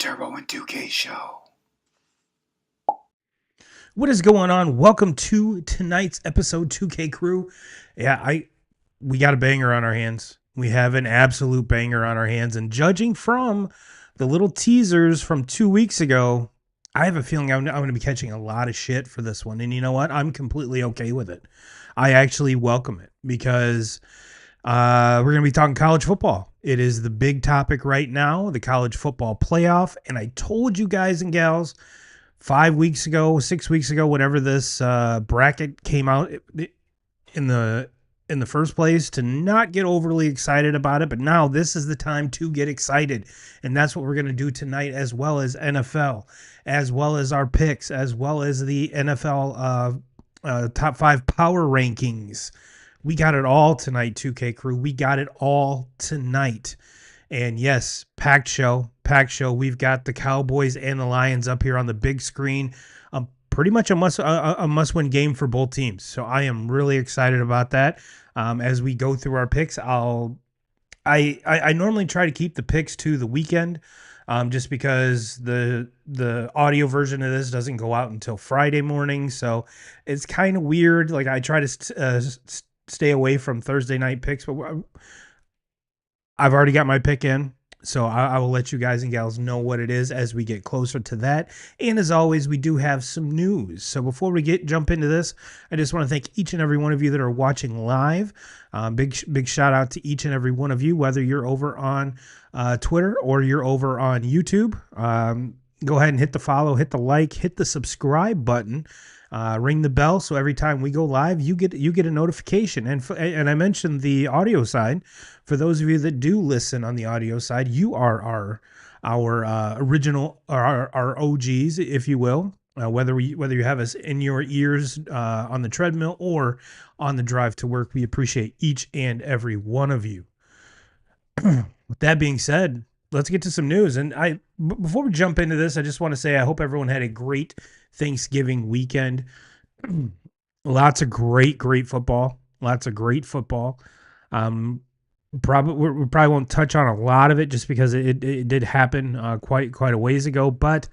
Turbo and 2K show. What is going on? Welcome to tonight's episode, 2K crew. We got a banger on our hands. We have an absolute banger on our hands, and judging from the little teasers from 2 weeks ago, I have a feeling I'm going to be catching a lot of shit for this one. And you know what? I'm completely okay with it. I actually welcome it because we're going to be talking college football. It is the big topic right now, the college football playoff. And I told you guys and gals 5 weeks ago, 6 weeks ago, whenever this bracket came out in the first place, to not get overly excited about it. But now this is the time to get excited. And that's what we're going to do tonight, as well as NFL, as well as our picks, as well as the NFL top 5 power rankings. We got it all tonight, 2K crew. We got it all tonight. And yes, packed show. We've got the Cowboys and the Lions up here on the big screen. Pretty much a must-win game for both teams. So I am really excited about that. As we go through our picks, I normally try to keep the picks to the weekend, just because the audio version of this doesn't go out until Friday morning. So it's kind of weird. Like, I try to stay away from Thursday night picks, but I've already got my pick in, so I will let you guys and gals know what it is as we get closer to that. And as always, we do have some news. So before we jump into this, I just want to thank each and every one of you that are watching live. Big shout out to each and every one of you, whether you're over on Twitter or you're over on YouTube. Go ahead and hit the follow, hit the like, hit the subscribe button. Ring the bell so every time we go live, you get a notification. And I mentioned the audio side. For those of you that do listen on the audio side, you are our original, our OGs, if you will. Whether you have us in your ears on the treadmill or on the drive to work, we appreciate each and every one of you. With that being said, let's get to some news. And before we jump into this, I just want to say I hope everyone had a great Thanksgiving weekend. Lots of great football. We probably won't touch on a lot of it just because it did happen quite a ways ago. But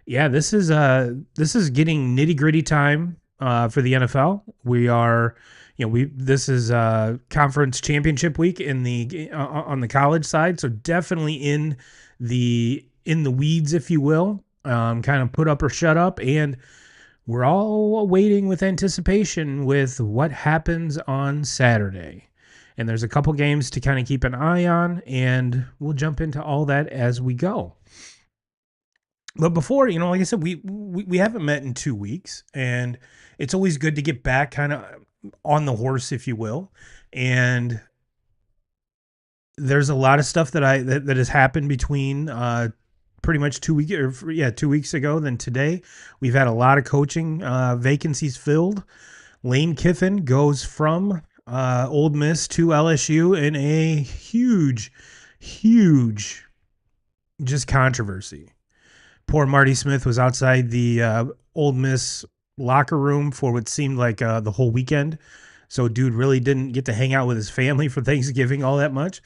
yeah, this is getting nitty gritty time for the NFL. We are. This is conference championship week in the on the college side, so definitely in the weeds, if you will, kind of put up or shut up, and we're all waiting with anticipation with what happens on Saturday. And there's a couple games to kind of keep an eye on, and we'll jump into all that as we go. But before, like I said, we haven't met in 2 weeks, and it's always good to get back kind of on the horse, if you will. And there's a lot of stuff that has happened between pretty much 2 weeks ago than today. We've had a lot of coaching vacancies filled. Lane Kiffin goes from Ole Miss to LSU in a huge just controversy. Poor Marty Smith was outside the Ole Miss locker room for what seemed like the whole weekend. So dude really didn't get to hang out with his family for Thanksgiving all that much.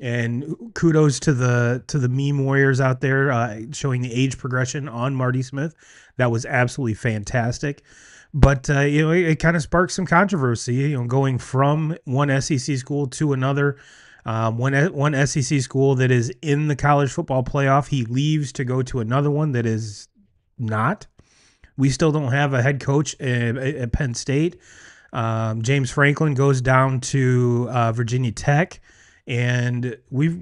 And kudos to the meme warriors out there showing the age progression on Marty Smith. That was absolutely fantastic. But it kind of sparked some controversy, going from one SEC school to another. One SEC school that is in the college football playoff, he leaves to go to another one that is not. We still don't have a head coach at Penn State. James Franklin goes down to Virginia Tech, and we've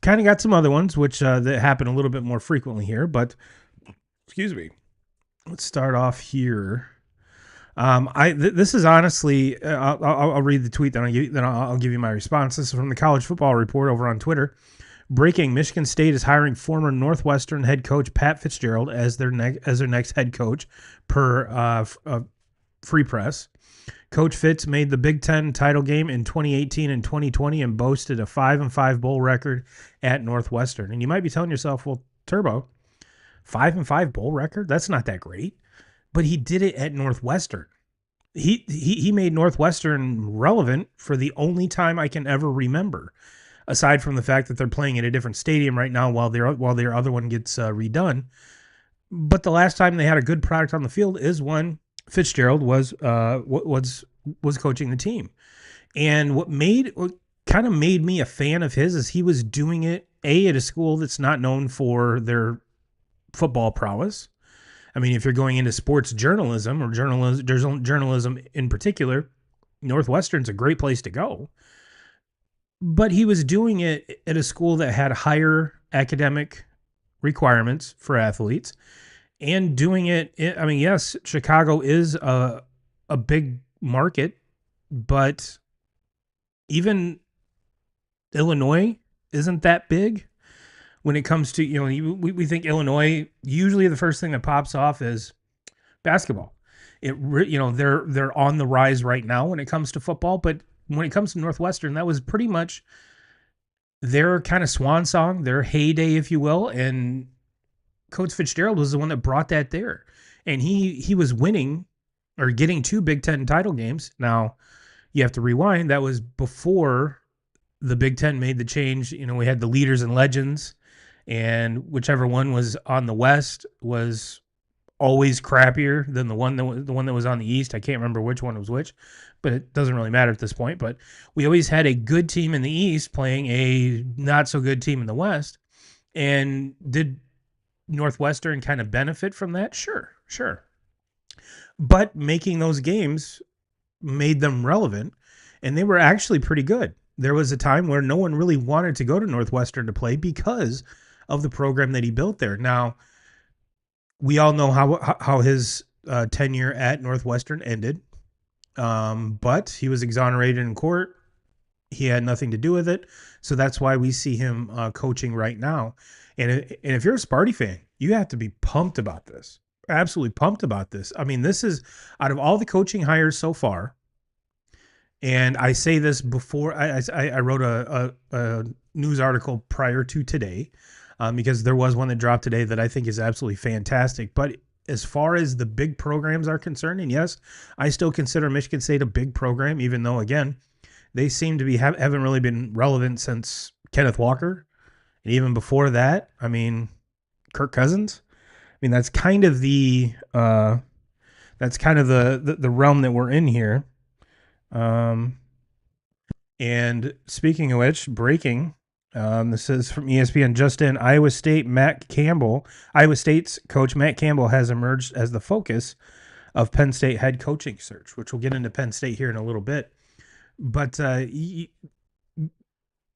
kind of got some other ones which that happen a little bit more frequently here. But excuse me, let's start off here. This is honestly, I'll read the tweet, then I'll give you my response. This is from the College Football Report over on Twitter. Breaking: Michigan State is hiring former Northwestern head coach Pat Fitzgerald as their next head coach, per Free Press. Coach Fitz made the Big Ten title game in 2018 and 2020 and boasted a 5-5 bowl record at Northwestern. And you might be telling yourself, well, Turbo, 5-5 bowl record? That's not that great. But he did it at Northwestern. He made Northwestern relevant for the only time I can ever remember. aside from the fact that they're playing at a different stadium right now while their other one gets redone. But the last time they had a good product on the field is when Fitzgerald was coaching the team. And what kind of made me a fan of his is he was doing it at a school that's not known for their football prowess. I mean, if you're going into sports journalism or journalism in particular, Northwestern's a great place to go. But he was doing it at a school that had higher academic requirements for athletes and doing it. I mean, yes, Chicago is a big market, but even Illinois isn't that big when it comes to, we think Illinois, usually the first thing that pops off is basketball. They're on the rise right now when it comes to football, but when it comes to Northwestern, that was pretty much their kind of swan song, their heyday, if you will. And Coach Fitzgerald was the one that brought that there. And he was winning or getting 2 Big Ten title games. Now, you have to rewind. That was before the Big Ten made the change. We had the leaders and legends, and whichever one was on the West was always crappier than the one that was on the East. I can't remember which one was which, but it doesn't really matter at this point. But we always had a good team in the East playing a not so good team in the West. And did Northwestern kind of benefit from that? Sure. But making those games made them relevant, and they were actually pretty good. There was a time where no one really wanted to go to Northwestern to play because of the program that he built there. Now, we all know how his tenure at Northwestern ended, but he was exonerated in court. He had nothing to do with it, so that's why we see him coaching right now. And if you're a Sparty fan, you have to be pumped about this. Absolutely pumped about this. I mean, this is, out of all the coaching hires so far, and I say this before I wrote a news article prior to today, because there was one that dropped today that I think is absolutely fantastic. But as far as the big programs are concerned, and yes, I still consider Michigan State a big program, even though, again, they seem to be haven't really been relevant since Kenneth Walker, and even before that, I mean, Kirk Cousins. I mean, that's kind of the realm that we're in here. And speaking of which, breaking. This is from ESPN. Just in, Iowa State's coach Matt Campbell has emerged as the focus of Penn State head coaching search, which we'll get into Penn State here in a little bit. But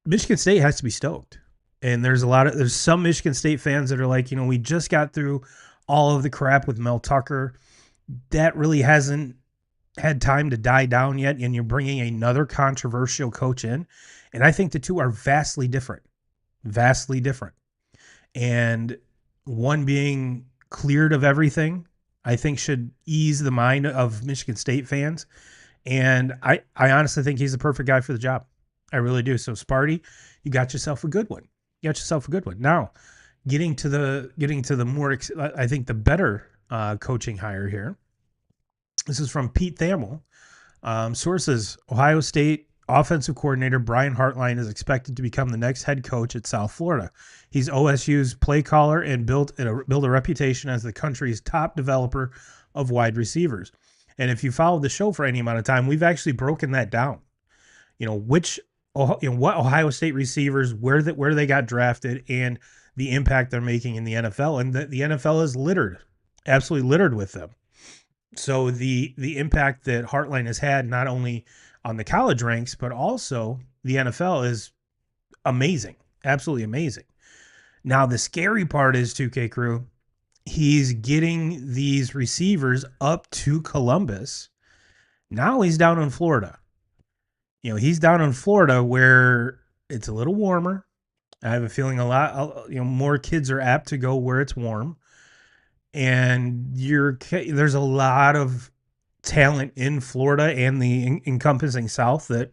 Michigan State has to be stoked. And there's some Michigan State fans that are like, we just got through all of the crap with Mel Tucker. That really hasn't had time to die down yet, and you're bringing another controversial coach in. And I think the two are vastly different. And one being cleared of everything, I think should ease the mind of Michigan State fans. And I honestly think he's the perfect guy for the job. I really do. So Sparty, you got yourself a good one. Now, getting to the more, I think the better coaching hire here. This is from Pete Thamel. Sources: Ohio State offensive coordinator Brian Hartline is expected to become the next head coach at South Florida. He's OSU's play caller and built a reputation as the country's top developer of wide receivers. And if you followed the show for any amount of time, we've actually broken that down. What Ohio State receivers, where they got drafted, and the impact they're making in the NFL. And the NFL is absolutely littered with them. So the impact that Hartline has had not only on the college ranks, but also the NFL is amazing, absolutely amazing. Now, the scary part is, 2K Crew, he's getting these receivers up to Columbus. Now he's down in Florida. He's down in Florida where it's a little warmer. I have a feeling more kids are apt to go where it's warm. And there's a lot of talent in Florida and the encompassing South that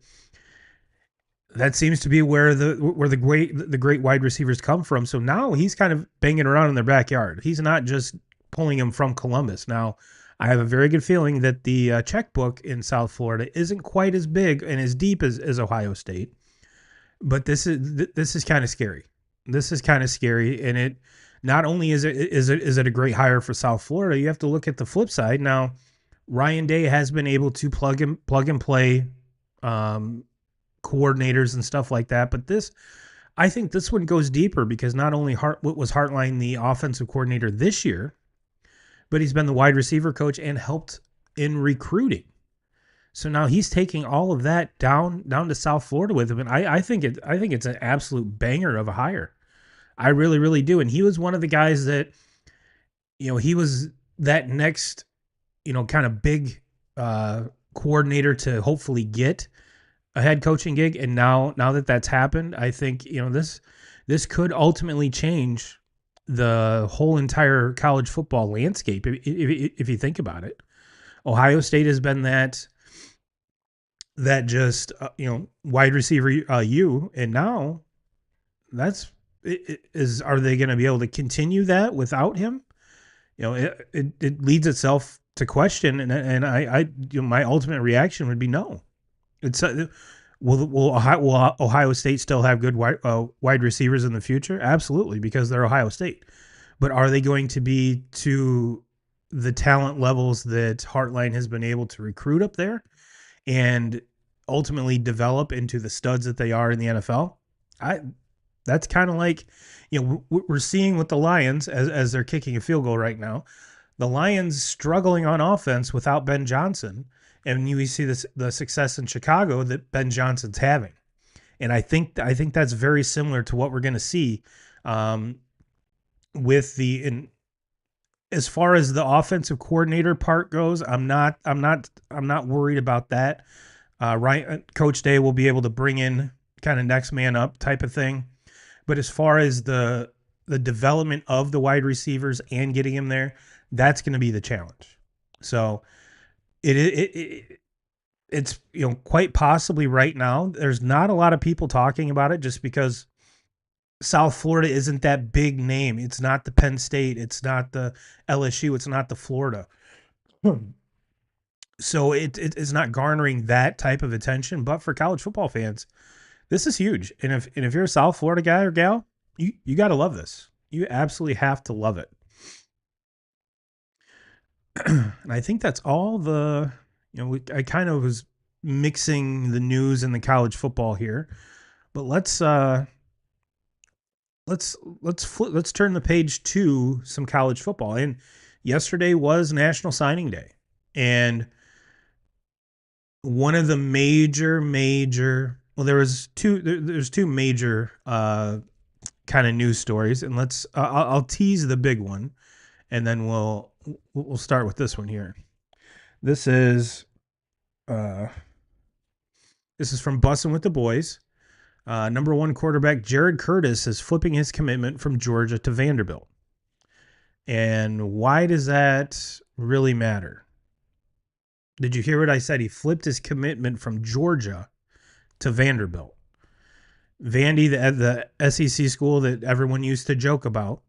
seems to be where the great wide receivers come from. So now he's kind of banging around in their backyard. He's not just pulling them from Columbus. Now, I have a very good feeling that the checkbook in South Florida isn't quite as big and as deep as Ohio State. But this is kind of scary. This is kind of scary, and it not only is it a great hire for South Florida, you have to look at the flip side. Now, Ryan Day has been able to plug and play um, coordinators and stuff like that, but I think this one goes deeper because not only was Hartline the offensive coordinator this year, but he's been the wide receiver coach and helped in recruiting. So now he's taking all of that down to South Florida with him, and I think it's an absolute banger of a hire. I really really do, and he was one of the guys that he was that next kind of big coordinator to hopefully get a head coaching gig, and now that that's happened, I think this could ultimately change the whole entire college football landscape if you think about it. Ohio State has been that just wide receiver and now are they going to be able to continue that without him? It leads itself to question, and I my ultimate reaction would be no. It's will Ohio State still have good wide receivers in the future? Absolutely, because they're Ohio State. But are they going to be to the talent levels that Hartline has been able to recruit up there and ultimately develop into the studs that they are in the NFL? That's kind of like, we're seeing with the Lions as they're kicking a field goal right now. The Lions struggling on offense without Ben Johnson, and you see the success in Chicago that Ben Johnson's having. And I think that's very similar to what we're going to see with as far as the offensive coordinator part goes. I'm not worried about that. Coach Day will be able to bring in kind of next man up type of thing. But as far as the development of the wide receivers and getting him there, that's going to be the challenge. So it's quite possibly right now there's not a lot of people talking about it just because South Florida isn't that big name. It's not the Penn State. It's not the LSU. It's not the Florida. So it's not garnering that type of attention. But for college football fans, this is huge. And if you're a South Florida guy or gal, you got to love this. You absolutely have to love it. And I think that's all I kind of was mixing the news and the college football here, but let's turn the page to some college football. And yesterday was National Signing Day, and one of the there's two major kind of news stories, and I'll tease the big one, and then we'll start with this one here. This is from Bussin' with the Boys. Number one quarterback Jared Curtis is flipping his commitment from Georgia to Vanderbilt. And why does that really matter? Did you hear what I said? He flipped his commitment from Georgia to Vanderbilt. Vandy, the SEC school that everyone used to joke about,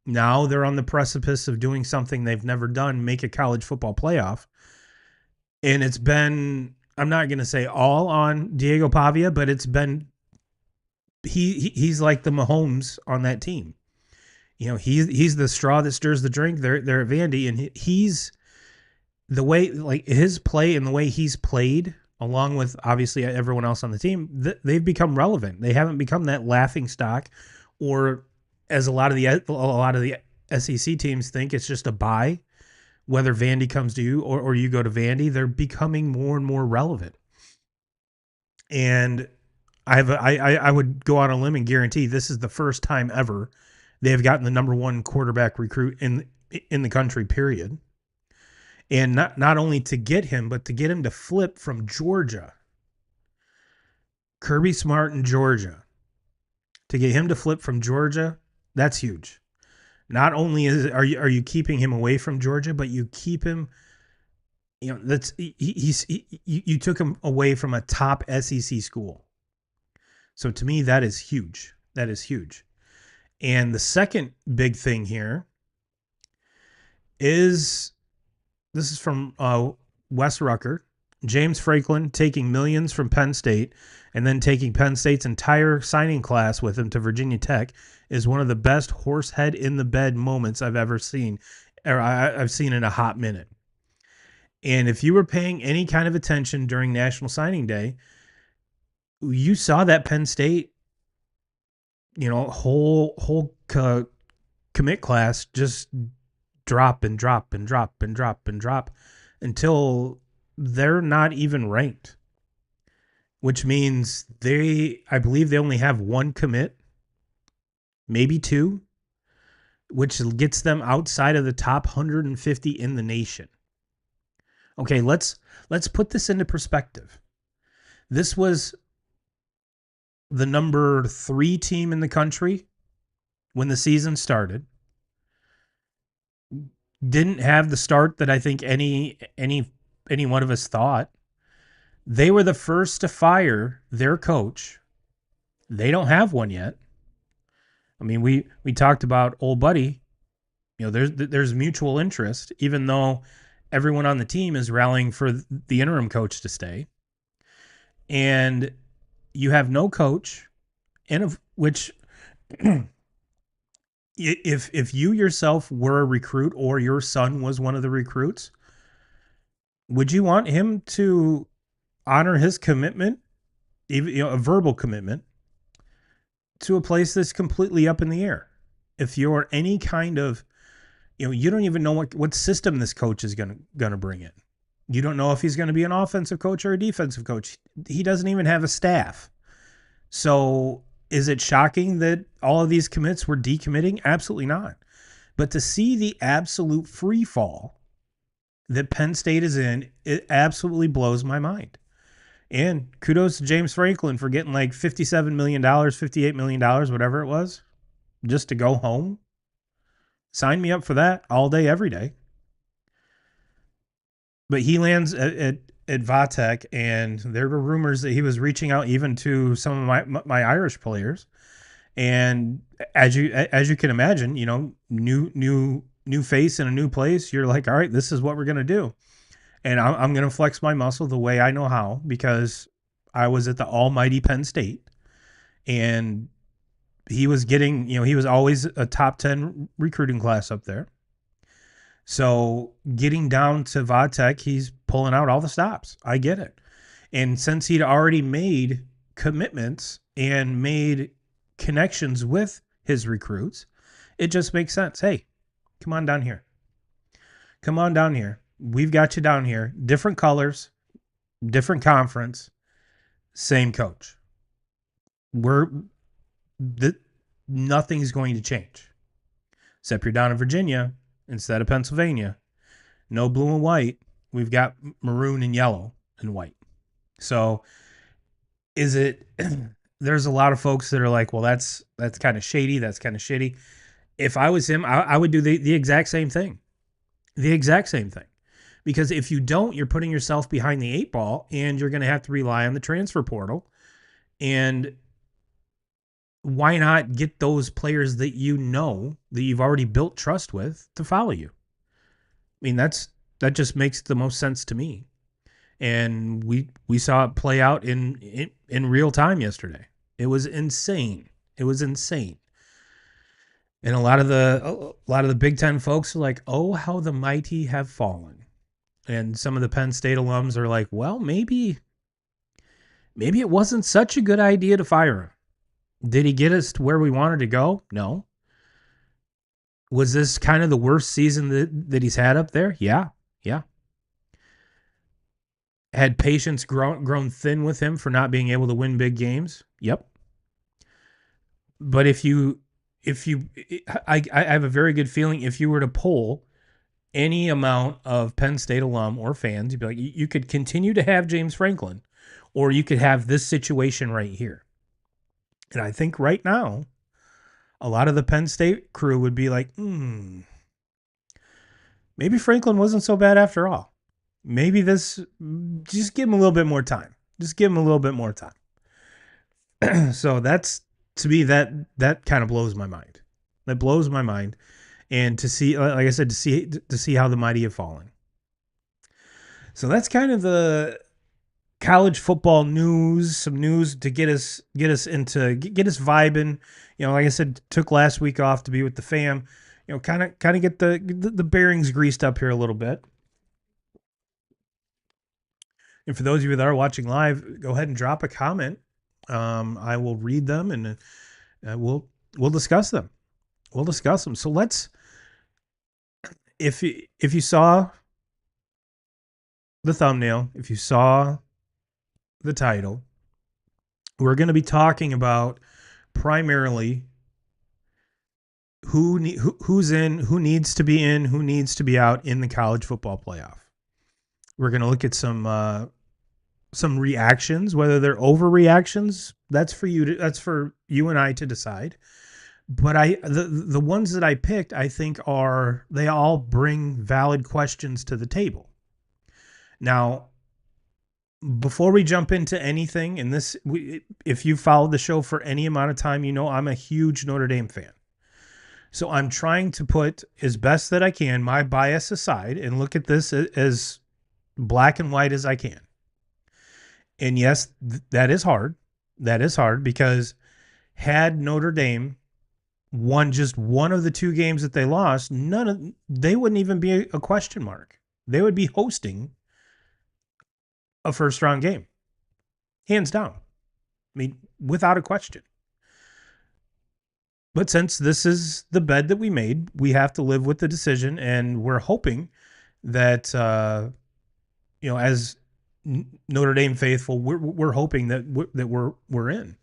now they're on the precipice of doing something they've never done, make a college football playoff. And it's been, I'm not going to say all on Diego Pavia, but it's been, he's like the Mahomes on that team. He's the straw that stirs the drink. They're at Vandy, and he's the way, like his play and the way he's played, along with obviously everyone else on the team, they've become relevant. They haven't become that laughing stock, or as a lot of the SEC teams think, it's just a buy. Whether Vandy comes to you or you go to Vandy, they're becoming more and more relevant. And I would go on a limb and guarantee this is the first time ever they have gotten the number one quarterback recruit in the country, period. And not only to get him, but to get him to flip from Georgia. Kirby Smart in Georgia. To get him to flip from Georgia, that's huge. Not only are you keeping him away from Georgia, but you keep him, you took him away from a top SEC school. So to me, that is huge. That is huge. And the second big thing here is, this is from Wes Rucker. James Franklin taking millions from Penn State and then taking Penn State's entire signing class with him to Virginia Tech is one of the best horse head in the bed moments I've ever seen, or I've seen in a hot minute. And if you were paying any kind of attention during National Signing Day, you saw that Penn State, whole commit class just drop and drop and drop and drop and drop until they're not even ranked, which means I believe they only have one commit, maybe two, which gets them outside of the top 150 in the nation. Okay, let's put this into perspective. This was the number 3 team in the country when the season started. Didn't have the start that I think any one of us thought. They were the first to fire their coach. They don't have one yet. I mean, we talked about old buddy. There's mutual interest, even though everyone on the team is rallying for the interim coach to stay. And you have no coach, and which if you yourself were a recruit or your son was one of the recruits, would you want him to honor his commitment, even a verbal commitment, to a place that's completely up in the air? If you're any kind of, you don't even know what system this coach is gonna bring in. You don't know if he's going to be an offensive coach or a defensive coach. He doesn't even have a staff. So is it shocking that all of these commits were decommitting? Absolutely not. But to see the absolute free fall that Penn State is in, it absolutely blows my mind. And kudos to James Franklin for getting like $57 million, $58 million, whatever it was, just to go home. Sign me up for that all day, every day. But he lands at Vatech, and there were rumors that he was reaching out even to some of my Irish players. And as you can imagine, new face in a new place, you're like, all right, this is what we're gonna do, and I'm gonna flex my muscle the way I know how, because I was at the almighty Penn State, and he was getting, he was always a top 10 recruiting class up there. So getting down to Vatech, he's pulling out all the stops. I get it. And since he'd already made commitments and made connections with his recruits, it just makes sense. Hey, come on down here. Come on down here. We've got you down here. Different colors, different conference, same coach. Nothing's going to change. Except you're down in Virginia instead of Pennsylvania. No blue and white. We've got maroon and yellow and white. So is it, there's a lot of folks that are like, well, that's kind of shady. That's kind of shitty. If I was him, I would do the exact same thing. The exact same thing. Because if you don't, you're putting yourself behind the 8 ball, and you're going to have to rely on the transfer portal. And why not get those players that that you've already built trust with to follow you? I mean, that just makes the most sense to me. And we saw it play out in real time yesterday. It was insane. It was insane. And a lot of the Big Ten folks are like, "Oh, how the mighty have fallen." And some of the Penn State alums are like, "Well, maybe it wasn't such a good idea to fire him. Did he get us to where we wanted to go? No. Was this kind of the worst season that he's had up there? Yeah. Had patience grown thin with him for not being able to win big games? Yep. But I have a very good feeling if you were to poll any amount of Penn State alum or fans, you'd be like, you could continue to have James Franklin, or you could have this situation right here. And I think right now, a lot of the Penn State crew would be like, maybe Franklin wasn't so bad after all. Maybe just give him a little bit more time. Just give him a little bit more time. So that's, to me, that kind of blows my mind. That blows my mind. And to see, like I said, to see how the mighty have fallen. So that's kind of the college football news, some news to get us vibing. You know, like I said, took last week off to be with the fam. You know, kind of get the bearings greased up here a little bit. And for those of you that are watching live, go ahead and drop a comment. I will read them and we'll discuss them. We'll discuss them. So let's, if you saw the thumbnail, if you saw the title, we're going to be talking about primarily who's in, who needs to be in, who needs to be out in the college football playoff. We're going to look at some reactions, whether they're overreactions. That's for you and I to decide. But the ones that I picked, I think they all bring valid questions to the table. Now, before we jump into anything, and if you followed the show for any amount of time, you know I'm a huge Notre Dame fan. So I'm trying to put, as best that I can, my bias aside and look at this as black and white as I can. And yes, that is hard. That is hard because had Notre Dame won just one of the two games that they lost, they wouldn't even be a question mark. They would be hosting a first round game. Hands down. I mean, without a question. But since this is the bed that we made, we have to live with the decision, and we're hoping that as Notre Dame faithful, we're hoping that we're in.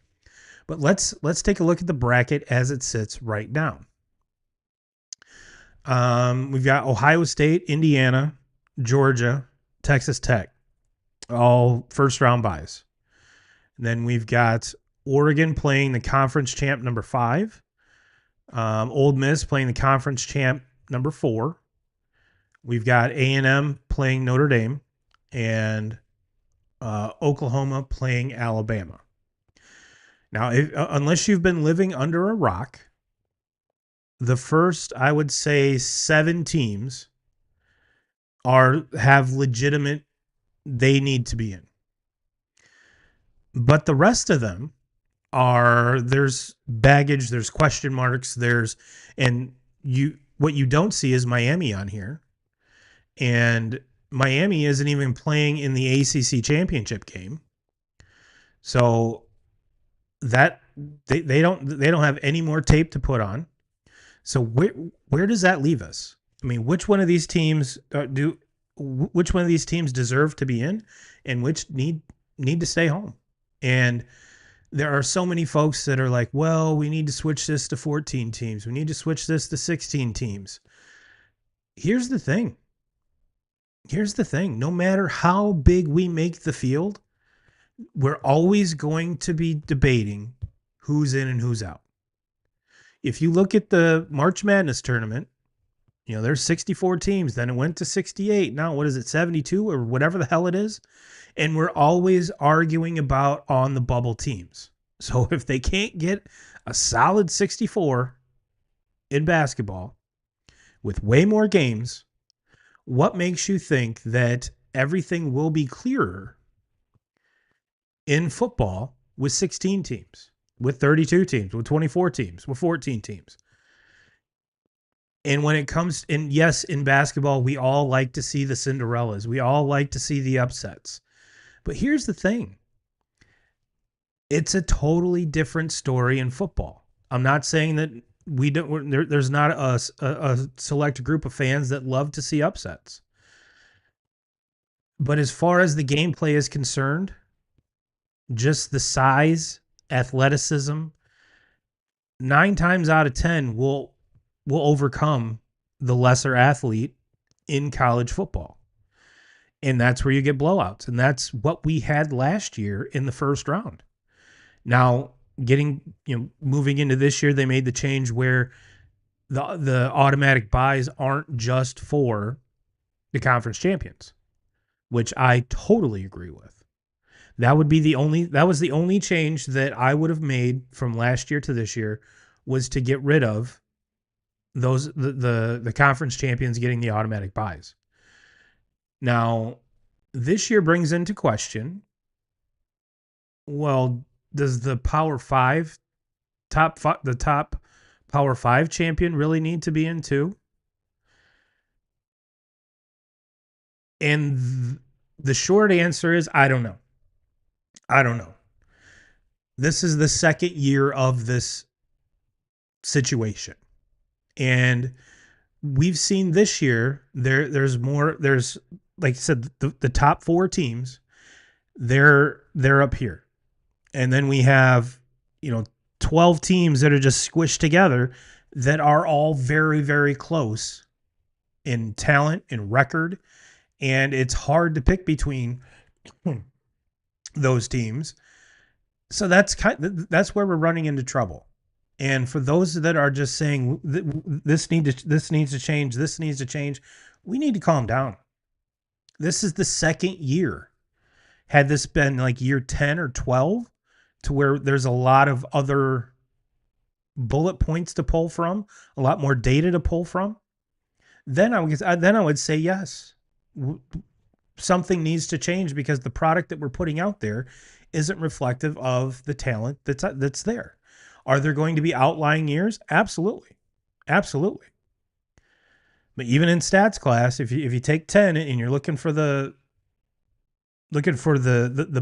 But let's take a look at the bracket as it sits right now. We've got Ohio State, Indiana, Georgia, Texas Tech, all first round byes. And then we've got Oregon playing the conference champ number 5. Ole Miss playing the conference champ number 4. We've got A&M playing Notre Dame, and Oklahoma playing Alabama. Now, unless you've been living under a rock, the first, I would say, 7 teams have legitimate, they need to be in. But the rest of them there's baggage, there's question marks, what you don't see is Miami on here. And Miami isn't even playing in the ACC championship game. So that they don't have any more tape to put on. So where does that leave us? I mean, which one of these teams deserve to be in, and which need to stay home? And there are so many folks that are like, well, we need to switch this to 14 teams. We need to switch this to 16 teams. Here's the thing. No matter how big we make the field, we're always going to be debating who's in and who's out. If you look at the March Madness tournament, there's 64 teams. Then it went to 68. Now, what is it, 72 or whatever the hell it is? And we're always arguing about on the bubble teams. So if they can't get a solid 64 in basketball with way more games, what makes you think that everything will be clearer in football with 16 teams, with 32 teams, with 24 teams, with 14 teams? And when it comes, and yes, in basketball, we all like to see the Cinderellas. We all like to see the upsets. But here's the thing. It's a totally different story in football. I'm not saying that there's not a select group of fans that love to see upsets. But as far as the gameplay is concerned, just the size, athleticism, 9 times out of 10 will overcome the lesser athlete in college football. And that's where you get blowouts. And that's what we had last year in the first round. Now, moving into this year, they made the change where the automatic buys aren't just for the conference champions, which I totally agree with. That was the only change that I would have made from last year to this year, was to get rid of the conference champions getting the automatic buys. Now, this year brings into question Well, does the Power Five the top Power Five champion really need to be in too? And the short answer is I don't know. I don't know. This is the second year of this situation. And we've seen this year there's more there's like I said the top four teams they're up here. And then we have, 12 teams that are just squished together that are all very very close in talent and record, and it's hard to pick between those teams. So that's where we're running into trouble. And for those that are just saying this needs to change, this needs to change, we need to calm down. This is the second year. Had this been like year 10 or 12, to where there's a lot of other bullet points to pull from, a lot more data to pull from, then I would say yes. Something needs to change because the product that we're putting out there isn't reflective of the talent that's there. Are there going to be outlying years? Absolutely. Absolutely. But even in stats class, if you take 10 and you're looking for the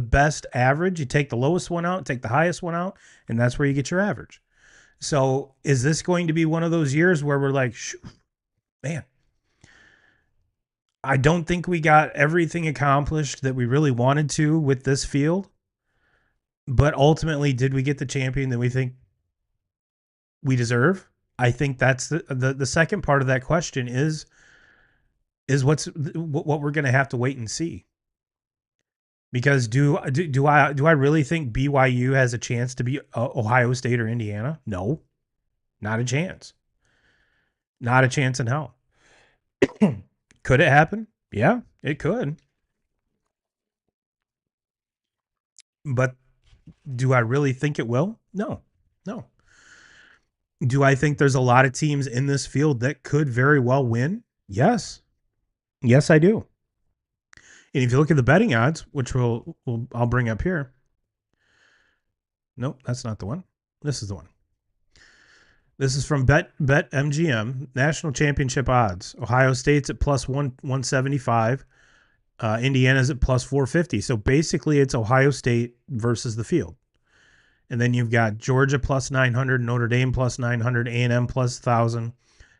best average, you take the lowest one out, take the highest one out, and that's where you get your average. So is this going to be one of those years where we're like, man, I don't think we got everything accomplished that we really wanted to with this field, but ultimately, did we get the champion that we think we deserve? I think that's the second part of that question is what we're going to have to wait and see. Because do I really think BYU has a chance to be Ohio State or Indiana? No, not a chance. Not a chance in hell. Could it happen? Yeah, it could. But do I really think it will? No, no. Do I think there's a lot of teams in this field that could very well win? Yes. Yes, I do. And if you look at the betting odds, which I'll bring up here. Nope, that's not the one. This is the one. This is from BetMGM, national championship odds. Ohio State's at plus 175. Indiana's at plus 450. So basically it's Ohio State versus the field. And then you've got Georgia plus 900, Notre Dame plus 900, A&M plus 1,000,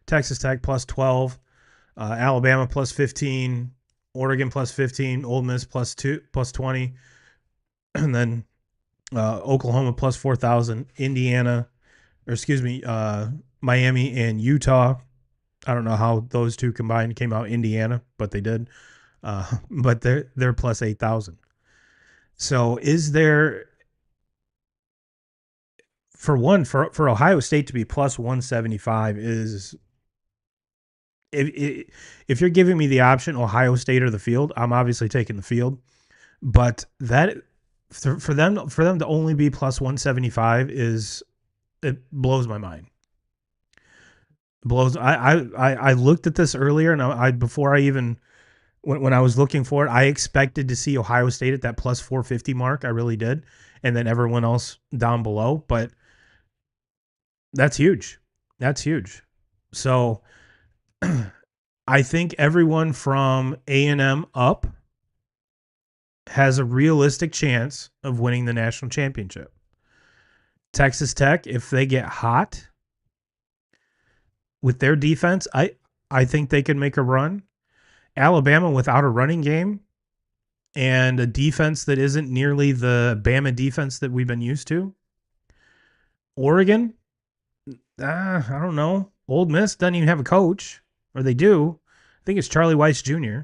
Texas Tech plus 12, Alabama plus 15, Oregon plus 15, Ole Miss plus 20, and then Oklahoma plus 4,000, Miami and Utah. I don't know how those two combined came out Indiana, but they did. But they're plus 8,000. So is there, for Ohio State to be plus 175 is, if you're giving me the option Ohio State or the field, I'm obviously taking the field. But that for them to only be plus 175 it blows my mind. It blows. I looked at this earlier, and before I even when I was looking for it, I expected to see Ohio State at that plus 450 mark. I really did, and then everyone else down below. But that's huge. That's huge. So I think everyone from A&M up has a realistic chance of winning the national championship. Texas Tech, if they get hot with their defense, I think they could make a run. Alabama without a running game and a defense that isn't nearly the Bama defense that we've been used to. Oregon, I don't know. Ole Miss doesn't even have a coach, or they do. I think it's Charlie Weiss Jr.,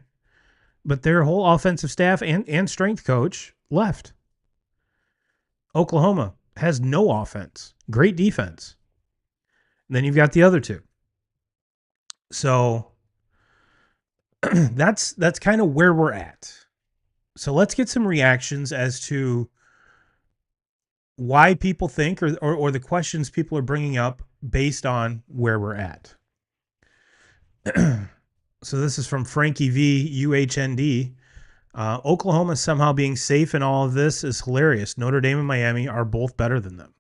but their whole offensive staff and strength coach left. Oklahoma has no offense. Great defense. And then you've got the other two. So that's kind of where we're at. So let's get some reactions as to why people think or the questions people are bringing up based on where we're at. So this is from Frankie V UHND. Oklahoma somehow being safe in all of this is hilarious. Notre Dame and Miami are both better than them.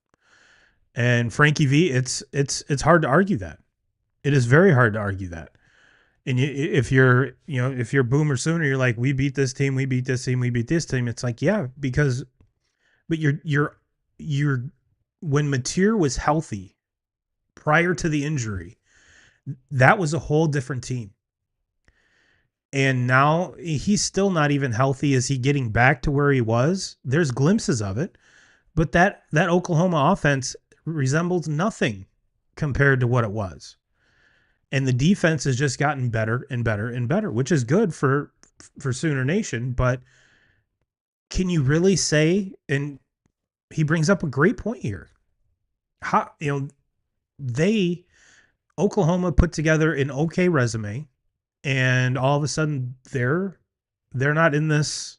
And Frankie V, it's hard to argue that. It is very hard to argue that. And if you're Boomer Sooner, you're like, we beat this team, we beat this team, we beat this team. It's like, yeah, because, but you're when Mateer was healthy prior to the injury, that was a whole different team. And now he's still not even healthy. Is he getting back to where he was? There's glimpses of it, but that Oklahoma offense resembles nothing compared to what it was. And the defense has just gotten better and better and better, which is good for Sooner Nation. But can you really say, and he brings up a great point here, how, Oklahoma put together an okay resume, and all of a sudden they're not in this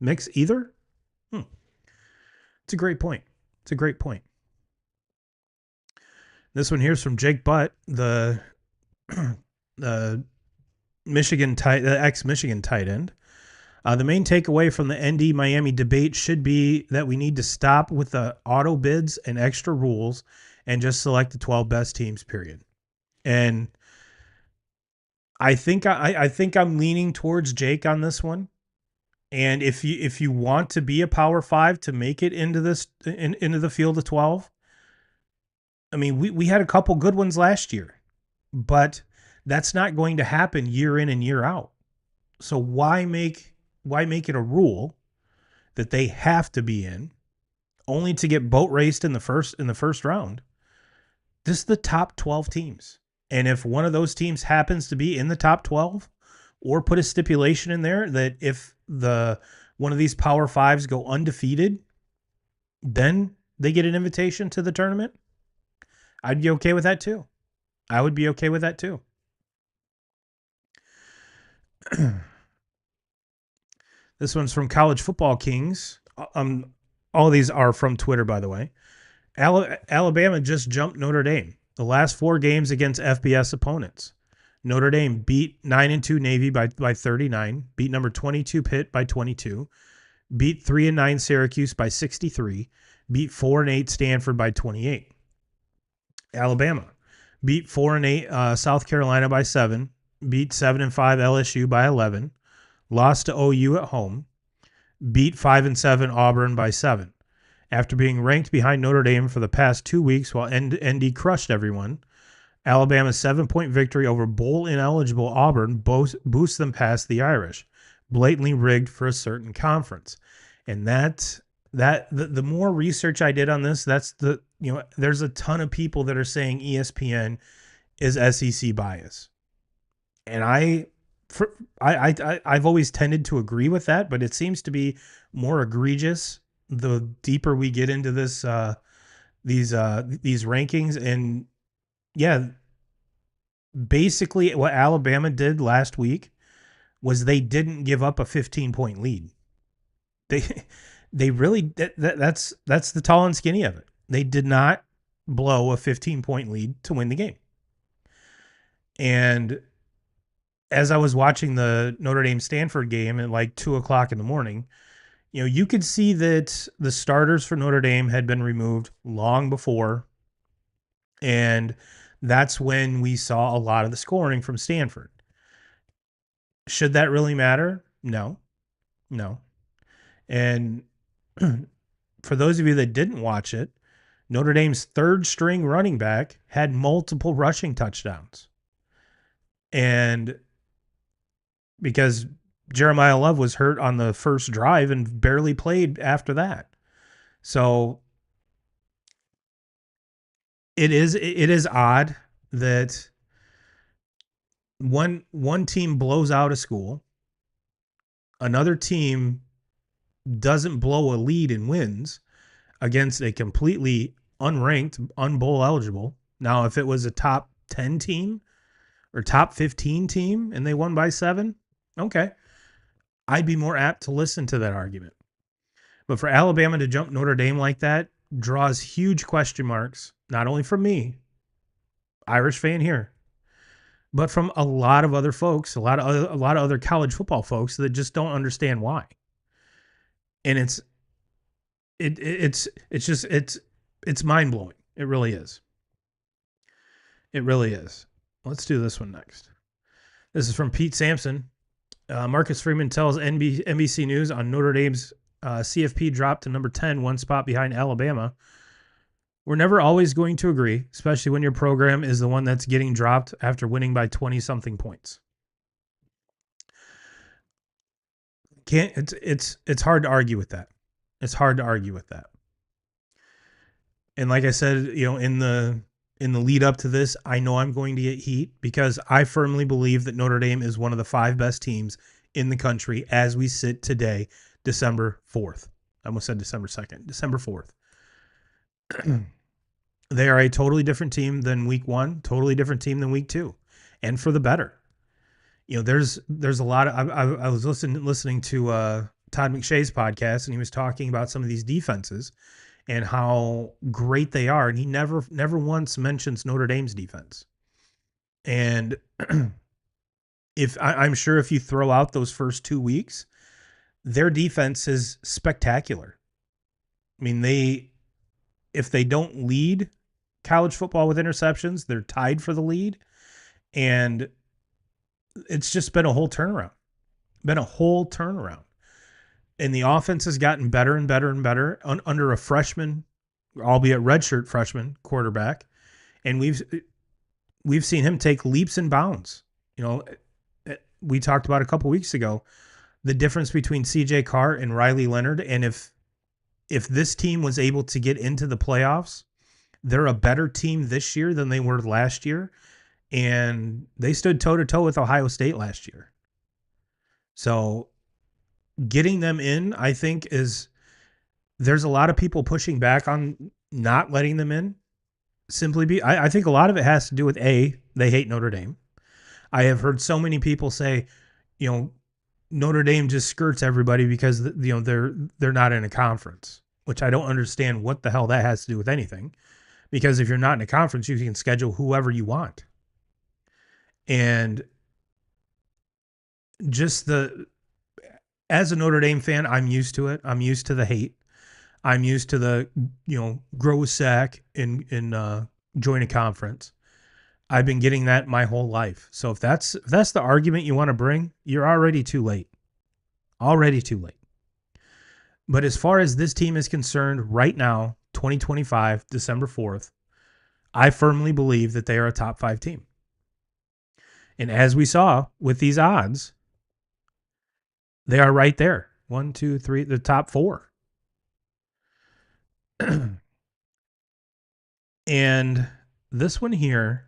mix either. It's a great point. It's a great point. This one here is from Jake Butt, the ex-Michigan tight end. The main takeaway from the ND Miami debate should be that we need to stop with the auto bids and extra rules and just select the 12 best teams, period. And I think I'm leaning towards Jake on this one. And if you want to be a Power 5 to make it into into the field of 12, I mean, we had a couple good ones last year, but that's not going to happen year in and year out. So why make it a rule that they have to be in, only to get boat raced in the first round? This is the top 12 teams. And if one of those teams happens to be in the top 12, or put a stipulation in there that if one of these Power 5s go undefeated, then they get an invitation to the tournament, I'd be okay with that too. I would be okay with that too. This one's from College Football Kings. All of these are from Twitter, by the way. Alabama just jumped Notre Dame. The last 4 games against FBS opponents. Notre Dame beat 9-2 Navy by 39, beat number 22 Pitt by 22, beat 3-9 Syracuse by 63, beat 4-8 Stanford by 28. Alabama beat 4-8 South Carolina by 7, beat 7-5 LSU by 11, lost to OU at home, beat 5-7 Auburn by 7. After being ranked behind Notre Dame for the past 2 weeks while ND crushed everyone, Alabama's 7-point victory over bowl-ineligible Auburn boosts them past the Irish, blatantly rigged for a certain conference. And the more research I did on this, there's a ton of people that are saying ESPN is SEC bias. And I've always tended to agree with that, but it seems to be more egregious the deeper we get into these rankings. And yeah, basically what Alabama did last week was they didn't give up a 15-point lead. They really, that's the tall and skinny of it. They did not blow a 15-point lead to win the game. And as I was watching the Notre Dame Stanford game at like 2:00 in the morning, you could see that the starters for Notre Dame had been removed long before. And that's when we saw a lot of the scoring from Stanford. Should that really matter? No. And for those of you that didn't watch it, Notre Dame's third string running back had multiple rushing touchdowns. And because Jeremiah Love was hurt on the first drive and barely played after that. So it is odd that one team blows out a school, another team doesn't blow a lead and wins against a completely unranked, unbowl eligible. Now, if it was a top 10 team or top 15 team and they won by 7, okay, I'd be more apt to listen to that argument. But for Alabama to jump Notre Dame like that draws huge question marks, not only from me, Irish fan here, but from a lot of other folks, a lot of other college football folks that just don't understand why. And it's mind blowing. It really is. It really is. Let's do this one next. This is from Pete Sampson. Marcus Freeman tells NBC News on Notre Dame's CFP drop to number 10, one spot behind Alabama. We're never always going to agree, especially when your program is the one that's getting dropped after winning by 20-something points. It's hard to argue with that. It's hard to argue with that. And like I said, in the lead up to this, I know I'm going to get heat because I firmly believe that Notre Dame is one of the 5 best teams in the country as we sit today, December 4th. I almost said December 2nd, December 4th. They are a totally different team than week 1, totally different team than week 2, and for the better. There's a lot of, I was listening to Todd McShay's podcast, and he was talking about some of these defenses and how great they are. And he never once mentions Notre Dame's defense. And I'm sure if you throw out those first 2 weeks, their defense is spectacular. I mean, if they don't lead college football with interceptions, they're tied for the lead. And it's just been a whole turnaround. And the offense has gotten better and better and better under a freshman, albeit redshirt freshman quarterback. And we've seen him take leaps and bounds. We talked about a couple weeks ago, the difference between CJ Carr and Riley Leonard. And if this team was able to get into the playoffs, they're a better team this year than they were last year. And they stood toe-to-toe with Ohio State last year. So getting them in, I think, there's a lot of people pushing back on not letting them in. I think a lot of it has to do with they hate Notre Dame. I have heard so many people say, Notre Dame just skirts everybody because they're not in a conference, which I don't understand what the hell that has to do with anything. Because if you're not in a conference, you can schedule whoever you want. And just as a Notre Dame fan, I'm used to it. I'm used to the hate. I'm used to the, grow a sack and join a conference. I've been getting that my whole life. So if that's the argument you want to bring, you're already too late. Already too late. But as far as this team is concerned right now, 2025, December 4th, I firmly believe that they are a top 5 team. And as we saw with these odds, they are right there. 1, 2, 3, the top 4. And this one here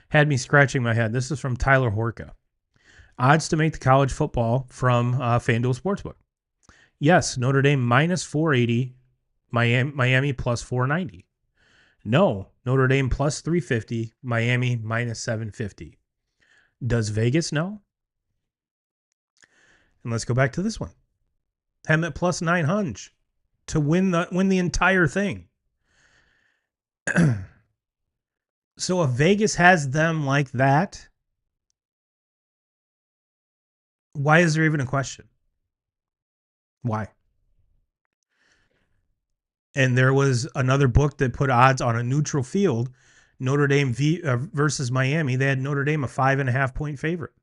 had me scratching my head. This is from Tyler Horka. Odds to make the college football from FanDuel Sportsbook. Yes, Notre Dame minus 480, Miami plus 490. No, Notre Dame plus 350, Miami minus 750. Does Vegas know? And let's go back to this one. Hem at plus 900 to win the entire thing. So if Vegas has them like that, why is there even a question? Why? And there was another book that put odds on a neutral field, Notre Dame versus Miami. They had Notre Dame a 5.5 point favorite.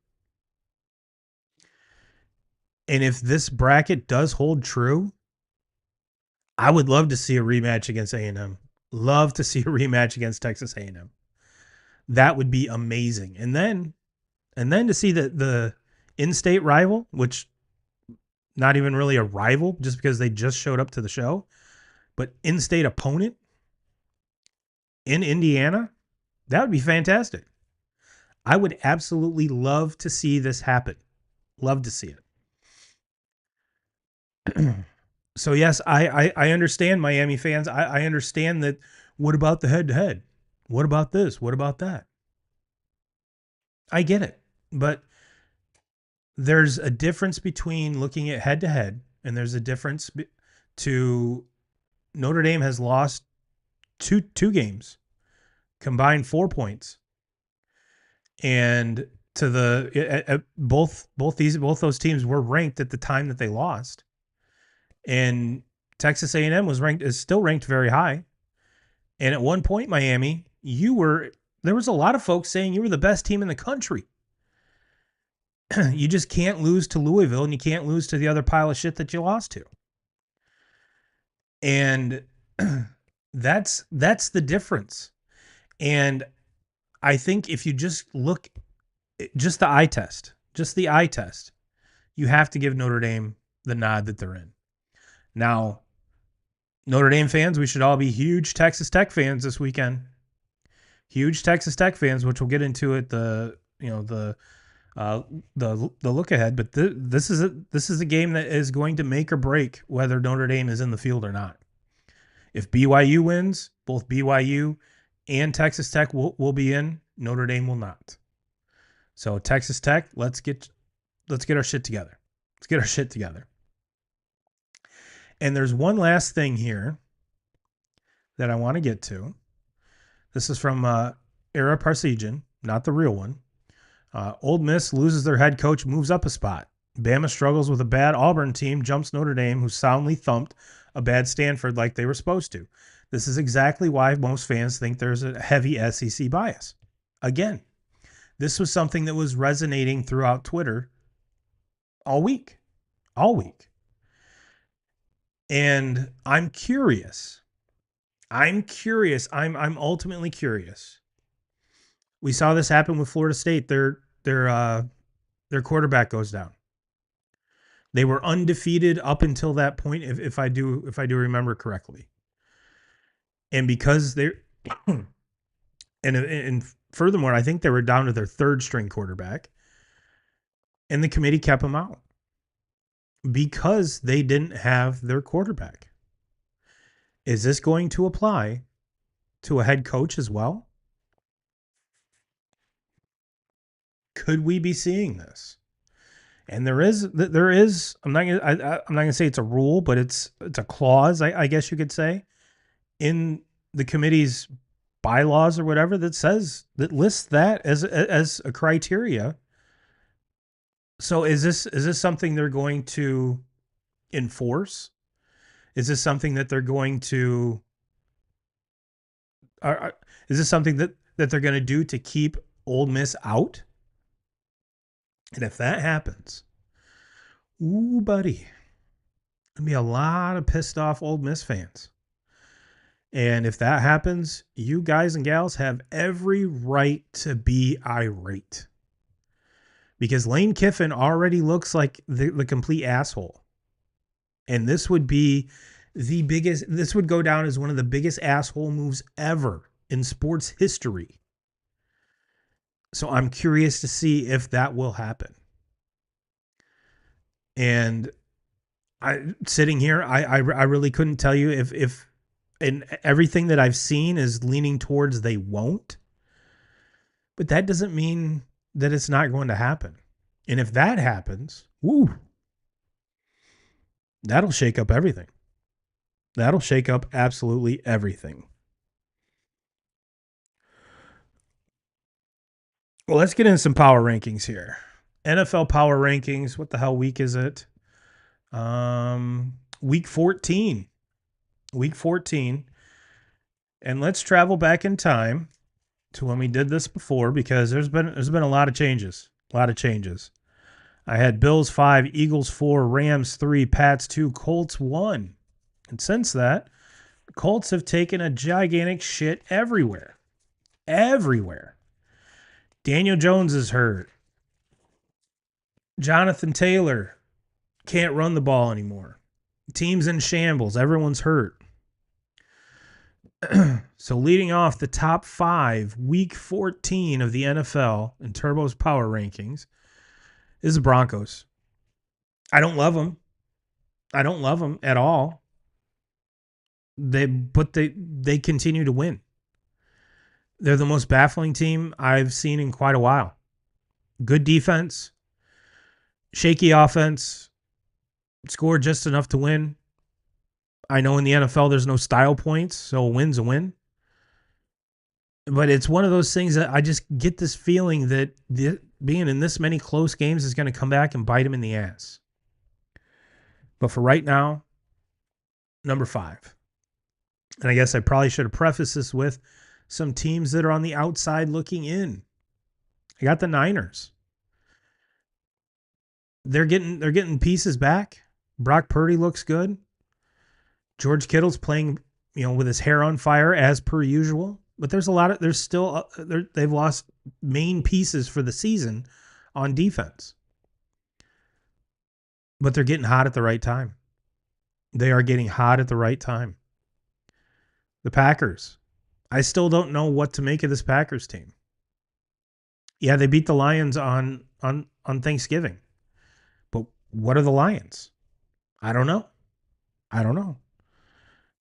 And if this bracket does hold true, I would love to see a rematch against A&M. Love to see a rematch against Texas A&M. That would be amazing. And then to see the in-state rival, which not even really a rival just because they just showed up to the show, but in-state opponent in Indiana, that would be fantastic. I would absolutely love to see this happen. Love to see it. So yes, I understand Miami fans. I understand that. What about the head-to-head? What about this? What about that? I get it. But there's a difference between looking at head-to-head, and there's a difference to Notre Dame has lost two games, combined 4 points. And to the both those teams were ranked at the time that they lost. And Texas A&M is still ranked very high. And at one point, Miami, there was a lot of folks saying you were the best team in the country. You just can't lose to Louisville, and you can't lose to the other pile of shit that you lost to. And that's the difference. And I think if you just look, just the eye test, you have to give Notre Dame the nod that they're in. Now, Notre Dame fans, we should all be huge Texas Tech fans this weekend. Huge Texas Tech fans, which we'll get into at the look ahead. But this is a game that is going to make or break whether Notre Dame is in the field or not. If BYU wins, both BYU and Texas Tech will be in. Notre Dame will not. So Texas Tech, let's get our shit together. Let's get our shit together. And there's one last thing here that I want to get to. This is from Era Parsegian, not the real one. Ole Miss loses their head coach, moves up a spot. Bama struggles with a bad Auburn team, jumps Notre Dame, who soundly thumped a bad Stanford like they were supposed to. This is exactly why most fans think there's a heavy SEC bias. Again, this was something that was resonating throughout Twitter all week. And I'm curious. I'm ultimately curious. We saw this happen with Florida State. Their quarterback goes down. They were undefeated up until that point, if I do remember correctly. And because they're and furthermore, I think they were down to their third string quarterback, and the committee kept them out because they didn't have their quarterback. Is this going to apply to a head coach as well? Could we be seeing this? And there is. I'm not gonna say it's a rule, but it's a clause, I guess you could say, in the committee's bylaws or whatever that lists that as a criteria. So is this something they're going to enforce? Is this something that they're going to? Is this something that they're going to do to keep Ole Miss out? And if that happens, ooh, buddy, there'll be a lot of pissed off Ole Miss fans. And if that happens, you guys and gals have every right to be irate. Because Lane Kiffin already looks like the complete asshole. And this would be this would go down as one of the biggest asshole moves ever in sports history. So I'm curious to see if that will happen. And sitting here, I really couldn't tell you if and everything that I've seen is leaning towards they won't. But that doesn't mean that it's not going to happen. And if that happens, that'll shake up everything. That'll shake up absolutely everything. Well, let's get into some power rankings here. NFL power rankings. What the hell week is it? Week 14. Week 14. And let's travel back in time to when we did this before, because there's been a lot of changes. I had Bills 5, Eagles 4, Rams 3, Pats 2, Colts 1. And since that, the Colts have taken a gigantic shit everywhere. Daniel Jones is hurt. Jonathan Taylor can't run the ball anymore. Team's in shambles. Everyone's hurt. So leading off the top 5, week 14 of the NFL in Turbo's power rankings is the Broncos. I don't love them. At all. They continue to win. They're the most baffling team I've seen in quite a while. Good defense, shaky offense, score just enough to win. I know in the NFL there's no style points, so a win's a win. But it's one of those things that I just get this feeling that being in this many close games is going to come back and bite him in the ass. But for right now, number 5. And I guess I probably should have prefaced this with some teams that are on the outside looking in. I got the Niners. They're getting pieces back. Brock Purdy looks good. George Kittle's playing, with his hair on fire as per usual. But there's still they've lost main pieces for the season on defense. But they're getting hot at the right time. They are getting hot at the right time. The Packers. I still don't know what to make of this Packers team. Yeah, they beat the Lions on Thanksgiving. But what are the Lions? I don't know.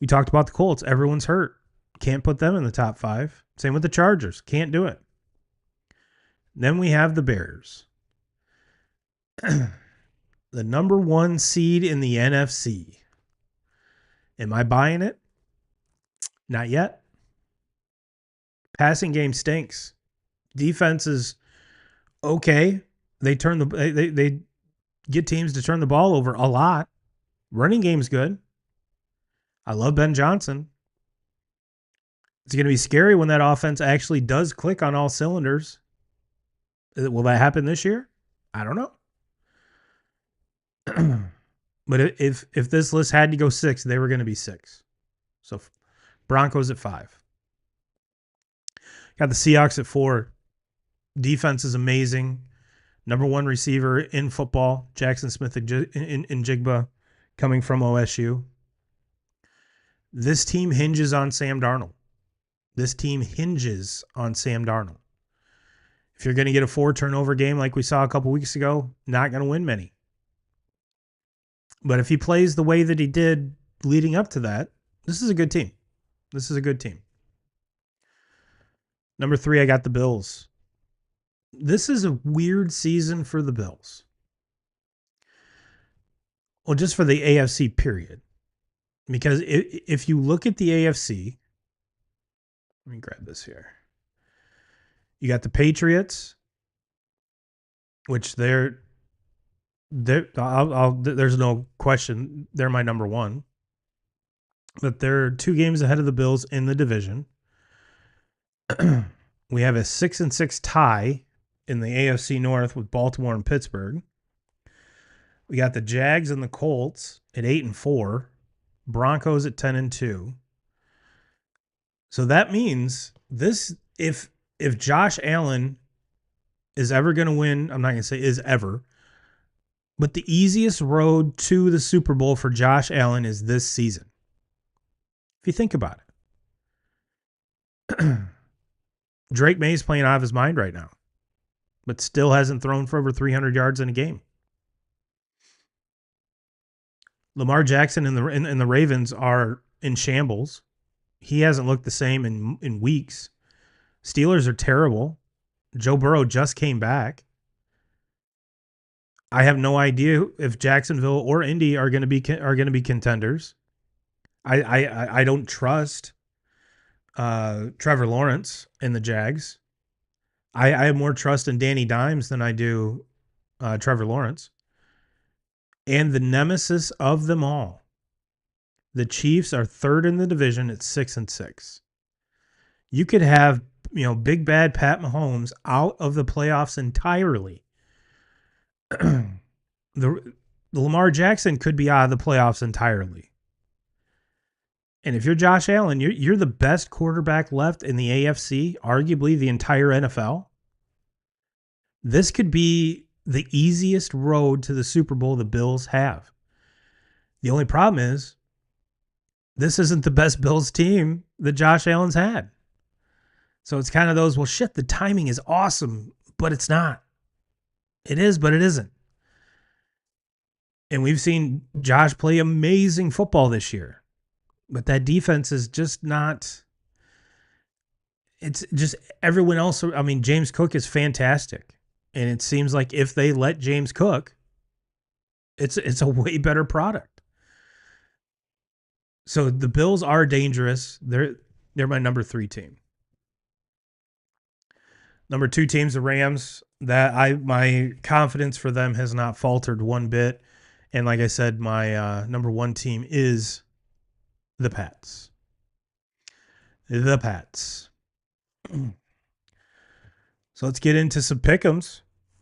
We talked about the Colts. Everyone's hurt. Can't put them in the top 5. Same with the Chargers. Can't do it. Then we have the Bears. The number 1 seed in the NFC. Am I buying it? Not yet. Passing game stinks. Defense is okay. They get teams to turn the ball over a lot. Running game's good. I love Ben Johnson. It's going to be scary when that offense actually does click on all cylinders. Will that happen this year? I don't know. But if this list had to go 6, they were going to be 6. So Broncos at 5. Got the Seahawks at 4. Defense is amazing. Number 1 receiver in football, Jackson Smith and Jigba, coming from OSU. This team hinges on Sam Darnold. If you're going to get a 4 turnover game like we saw a couple weeks ago, not going to win many. But if he plays the way that he did leading up to that, this is a good team. Number 3, I got the Bills. This is a weird season for the Bills. Well, just for the AFC period. Because if you look at the AFC, let me grab this here. You got the Patriots, which there's no question they're my number 1. But they're 2 games ahead of the Bills in the division. We have a 6-6 tie in the AFC North with Baltimore and Pittsburgh. We got the Jags and the Colts at 8-4, Broncos at 10-2. So that means this, if Josh Allen is ever going to win, I'm not going to say is ever, but the easiest road to the Super Bowl for Josh Allen is this season. If you think about it. Drake May's playing out of his mind right now, but still hasn't thrown for over 300 yards in a game. Lamar Jackson and the Ravens are in shambles. He hasn't looked the same in weeks. Steelers are terrible. Joe Burrow just came back. I have no idea if Jacksonville or Indy are going to be contenders. I don't trust Trevor Lawrence and the Jags. I have more trust in Danny Dimes than I do Trevor Lawrence. And the nemesis of them all, the Chiefs are 3rd in the division at 6-6. You could have, big bad Pat Mahomes out of the playoffs entirely. The Lamar Jackson could be out of the playoffs entirely. And if you're Josh Allen, you're the best quarterback left in the AFC, arguably the entire NFL. This could be the easiest road to the Super Bowl the Bills have. The only problem is this isn't the best Bills team that Josh Allen's had. So it's kind of those, well, shit, the timing is awesome, but it's not. It is, but it isn't. And we've seen Josh play amazing football this year. But that defense is just not. It's just everyone else. I mean, James Cook is fantastic. And it seems like if they let James cook, it's a way better product. So the Bills are dangerous. They're my number 3 team. Number 2 team's the Rams. My confidence for them has not faltered one bit. And like I said, my number 1 team is the Pats. The Pats. So let's get into some pick'ems.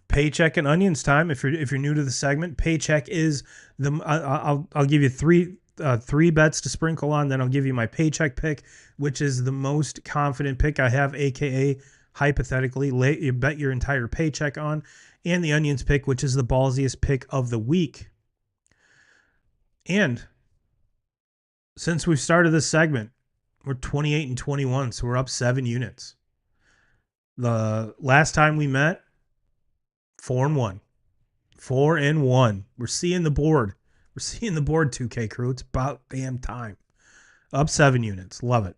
Paycheck and onions time. If you're new to the segment, paycheck is I'll give you three bets to sprinkle on. Then I'll give you my paycheck pick, which is the most confident pick I have, aka hypothetically you bet your entire paycheck on, and the onions pick, which is the ballsiest pick of the week. And since we've started this segment, we're 28 and 21, so we're up 7 units. The last time we met, 4-1. 4-1. We're seeing the board. We're seeing the board, 2K crew. It's about damn time. Up 7 units. Love it.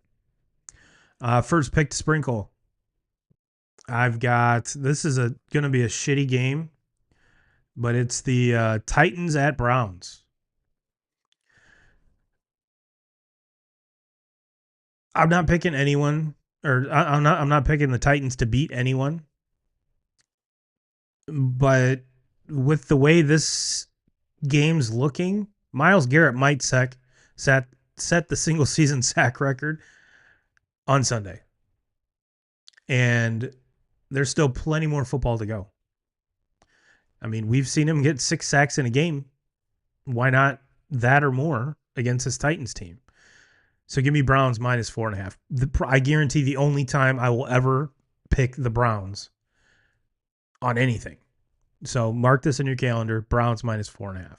First pick to sprinkle. I've got, this is going to be a shitty game, but it's the Titans at Browns. I'm not picking anyone, or I'm not picking the Titans to beat anyone. But with the way this game's looking, Myles Garrett might set the single season sack record on Sunday. And there's still plenty more football to go. I mean, we've seen him get 6 sacks in a game. Why not that or more against this Titans team? So give me Browns minus 4.5. I guarantee the only time I will ever pick the Browns on anything. So mark this in your calendar. Browns minus 4.5.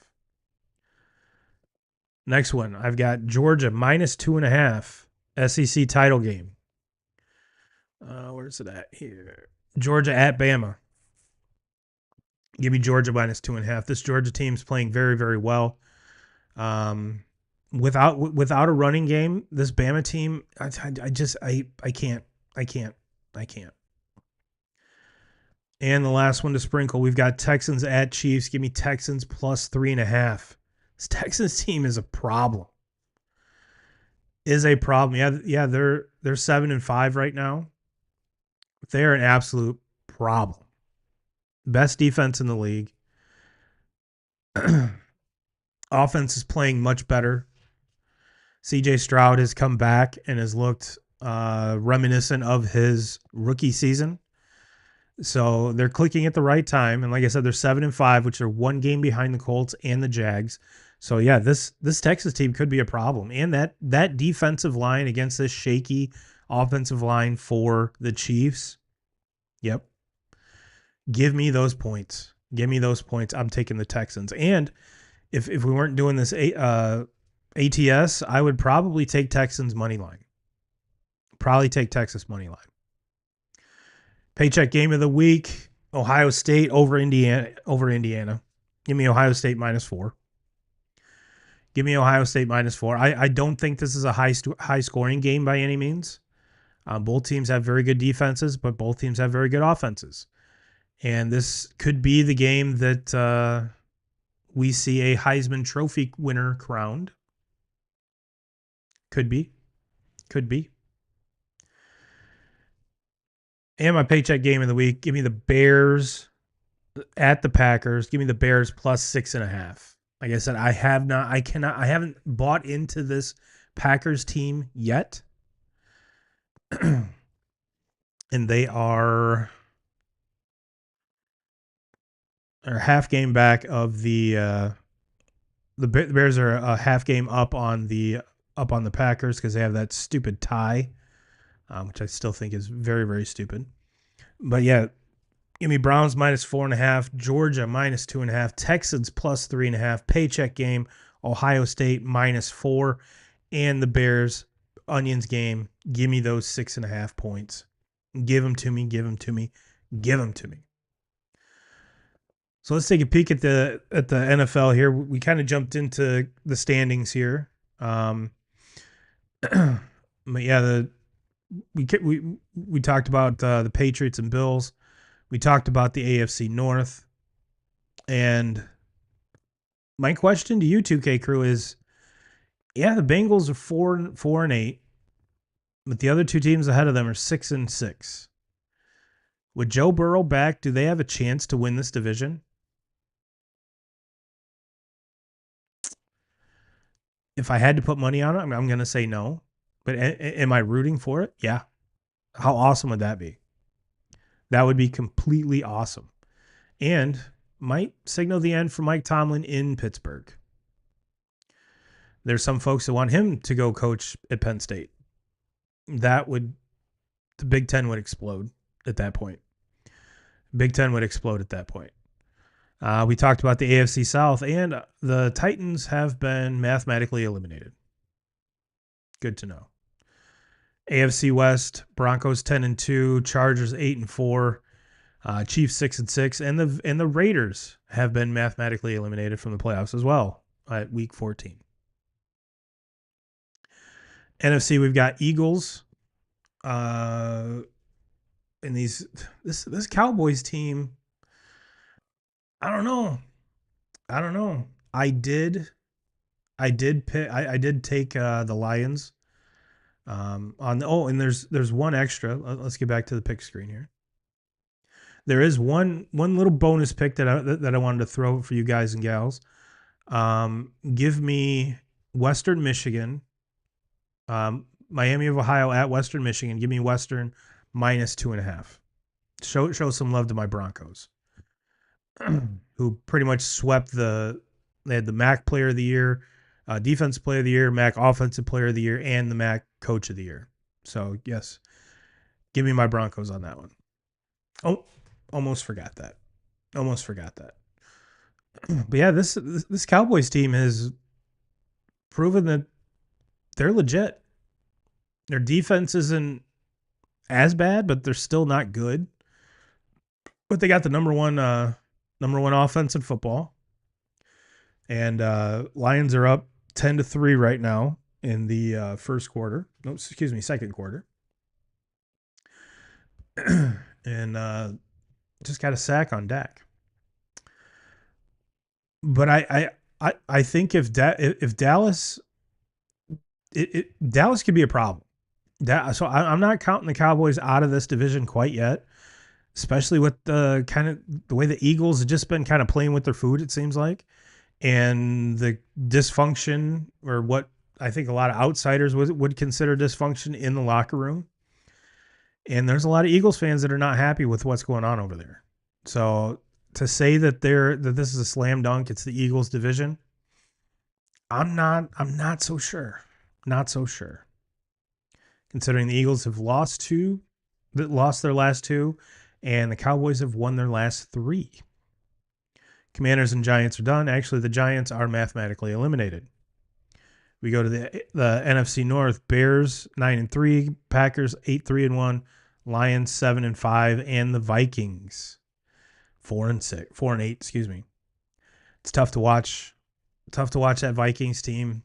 Next one, I've got Georgia minus 2.5. SEC title game. Where's it at here? Georgia at Bama. Give me Georgia minus 2.5. This Georgia team's playing very, very well. Without a running game, this Bama team, I can't. And the last one to sprinkle, we've got Texans at Chiefs. Give me Texans plus 3.5. This Texans team is a problem. Yeah, they're 7-5 right now. They're an absolute problem. Best defense in the league. Offense is playing much better. CJ Stroud has come back and has looked reminiscent of his rookie season. So they're clicking at the right time. And like I said, they're 7-5, which are 1 game behind the Colts and the Jags. So yeah, this Texas team could be a problem. And that defensive line against this shaky offensive line for the Chiefs. Yep. Give me those points. I'm taking the Texans. And if we weren't doing this ATS, I would probably take Texans money line. Probably take Texas money line. Paycheck game of the week, Ohio State over Indiana. Give me Ohio State minus 4. I don't think this is a high scoring game by any means. Both teams have very good defenses, but both teams have very good offenses. And this could be the game that we see a Heisman Trophy winner crowned. Could be. And my paycheck game of the week, give me the Bears at the Packers. Give me the Bears plus 6.5. Like I said, I haven't bought into this Packers team yet. And they are half game back of the Bears are a half game up on the Packers because they have that stupid tie, which I still think is very, very stupid. But yeah, give me Browns minus 4.5, Georgia minus 2.5, Texans plus 3.5, paycheck game, Ohio State minus 4, and the Bears onions game. Give me those 6.5 points. Give them to me. So let's take a peek at the NFL here. We kind of jumped into the standings here. But yeah, we talked about the Patriots and Bills. We talked about the AFC North. And my question to you, 2K crew, is, yeah, the Bengals are 4-8, but the other 2 teams ahead of them are 6-6. With Joe Burrow back, do they have a chance to win this division? If I had to put money on it, I'm going to say no. But am I rooting for it? Yeah. How awesome would that be? That would be completely awesome. And might signal the end for Mike Tomlin in Pittsburgh. There's some folks that want him to go coach at Penn State. The Big Ten would explode at that point. Big Ten would explode at that point. We talked about the AFC South, and the Titans have been mathematically eliminated. Good to know. AFC West, Broncos 10-2, Chargers 8-4, Chiefs 6-6, and the Raiders have been mathematically eliminated from the playoffs as well at week 14. NFC, we've got Eagles. And this Cowboys team, I don't know. I did take the Lions. And there's one extra. Let's get back to the pick screen here. There is one little bonus pick that I wanted to throw for you guys and gals. Give me Western Michigan, Miami of Ohio at Western Michigan. Give me Western minus 2.5. Show some love to my Broncos, who pretty much swept they had the MAC Player of the Year, Defensive Player of the Year, MAC Offensive Player of the Year, and the MAC Coach of the Year. So, yes, give me my Broncos on that one. Oh, almost forgot that. But yeah, this Cowboys team has proven that they're legit. Their defense isn't as bad, but they're still not good. But they got the number one offense in football. And Lions are up 10-3 right now in the second quarter. And just got a sack on Dak. But I think if Dallas, Dallas could be a problem. So I'm not counting the Cowboys out of this division quite yet, especially with the way the Eagles have just been kind of playing with their food, it seems like, and the dysfunction, or what I think a lot of outsiders would consider dysfunction in the locker room. And there's a lot of Eagles fans that are not happy with what's going on over there. So to say that this is a slam dunk, it's the Eagles division, I'm not so sure. Not so sure. Considering the Eagles have lost their last two, and the Cowboys have won their last three. Commanders and Giants are done. Actually, the Giants are mathematically eliminated. We go to the NFC North. Bears 9-3, Packers 8-3-1, Lions 7-5, and the Vikings 4-8. Excuse me. It's tough to watch. Tough to watch that Vikings team,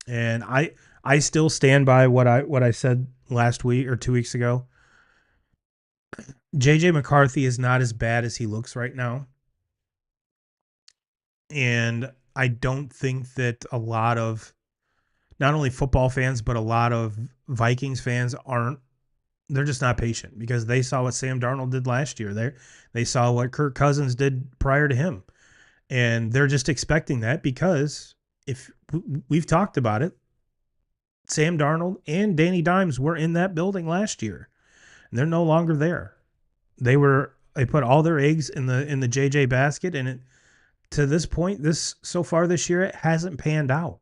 and I still stand by what I said last week or 2 weeks ago. JJ McCarthy is not as bad as he looks right now. And I don't think that a lot of not only football fans, but a lot of Vikings fans they're just not patient, because they saw what Sam Darnold did last year. They saw what Kirk Cousins did prior to him. And they're just expecting that, because if we've talked about it, Sam Darnold and Danny Dimes were in that building last year, and they're no longer there. They put all their eggs in the JJ basket, and to this point, so far this year, it hasn't panned out.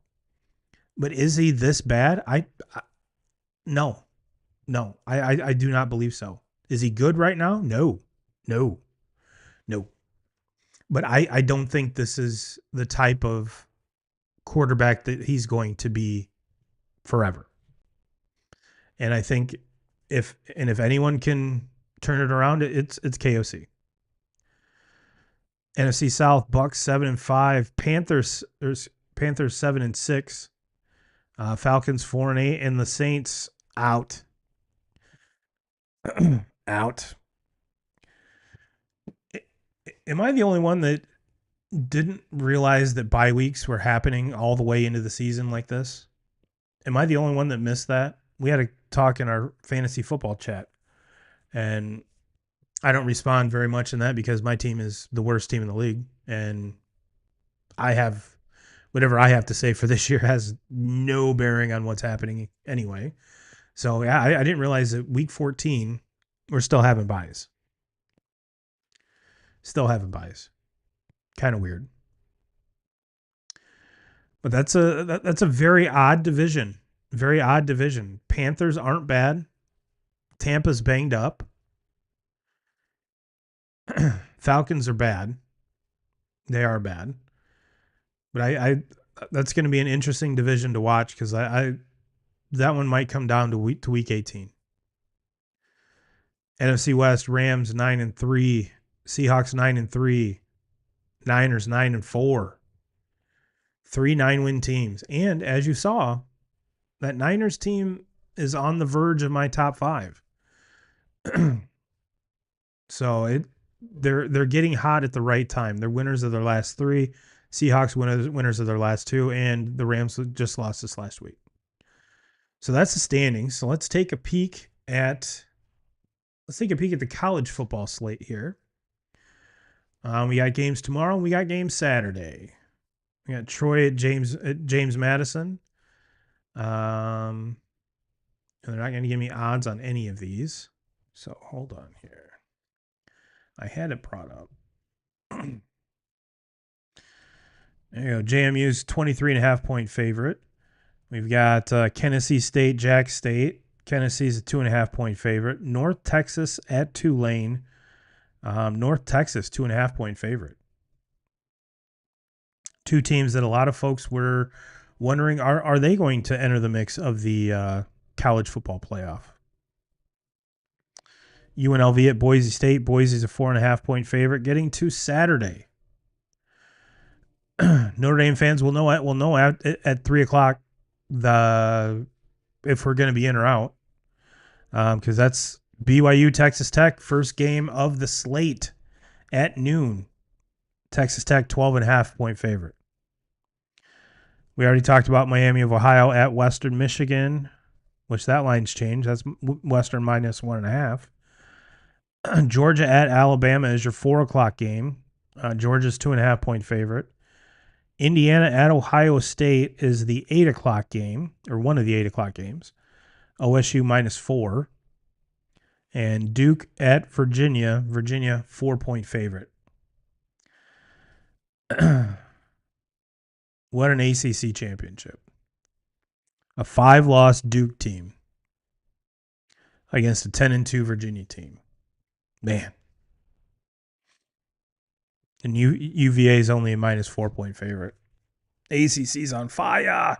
But is he this bad? No. I do not believe so. Is he good right now? No. But I don't think this is the type of quarterback that he's going to be forever. And I think if anyone can turn it around, it's KOC. NFC South, Bucks 7-5, Panthers 7-6, Falcons 4-8, and the Saints out. Out. Am I the only one that didn't realize that bye weeks were happening all the way into the season like this? Am I the only one that missed that? We had a talk in our fantasy football chat, and I don't respond very much in that because my team is the worst team in the league, and I have whatever I have to say for this year has no bearing on what's happening anyway. So yeah, I didn't realize that week 14 we're still having buys. Still having buys. Kind of weird. But that's a very odd division. Very odd division. Panthers aren't bad. Tampa's banged up. Falcons are bad. They are bad. But I that's going to be an interesting division to watch because I that one might come down to week 18. NFC West: Rams 9-3, Seahawks 9-3, Niners 9-4. 3 9-win teams. And as you saw, that Niners team is on the verge of my top 5. So they're getting hot at the right time. They're winners of their last 3. Seahawks winners of their last 2, and the Rams just lost this last week. So that's the standings. So let's take a peek at the college football slate here. We got games tomorrow, and we got games Saturday. We got Troy at James Madison. And they're not going to give me odds on any of these. So hold on here. I had it brought up. There you go. JMU's 23.5 point favorite. We've got Tennessee State, Jack State. Tennessee's a 2.5 point favorite. North Texas at Tulane. North Texas, 2.5 point favorite. Two teams that a lot of folks were wondering, are they going to enter the mix of the college football playoff? UNLV at Boise State. Boise's a 4.5 point favorite. Getting to Saturday. Notre Dame fans will know at 3:00 if we're going to be in or out, because that's BYU Texas Tech, first game of the slate at noon. Texas Tech 12.5 point favorite. We already talked about Miami of Ohio at Western Michigan, which that line's changed. That's Western minus 1.5. Georgia at Alabama is your 4:00 game. Georgia's 2.5 point favorite. Indiana at Ohio State is the 8:00 game, or one of the 8:00 games. OSU minus 4. And Duke at Virginia. Virginia 4-point favorite. What an ACC championship. A 5-loss Duke team against a 10-2 Virginia team. Man. And UVA is only a minus 4-point favorite. ACC's on fire.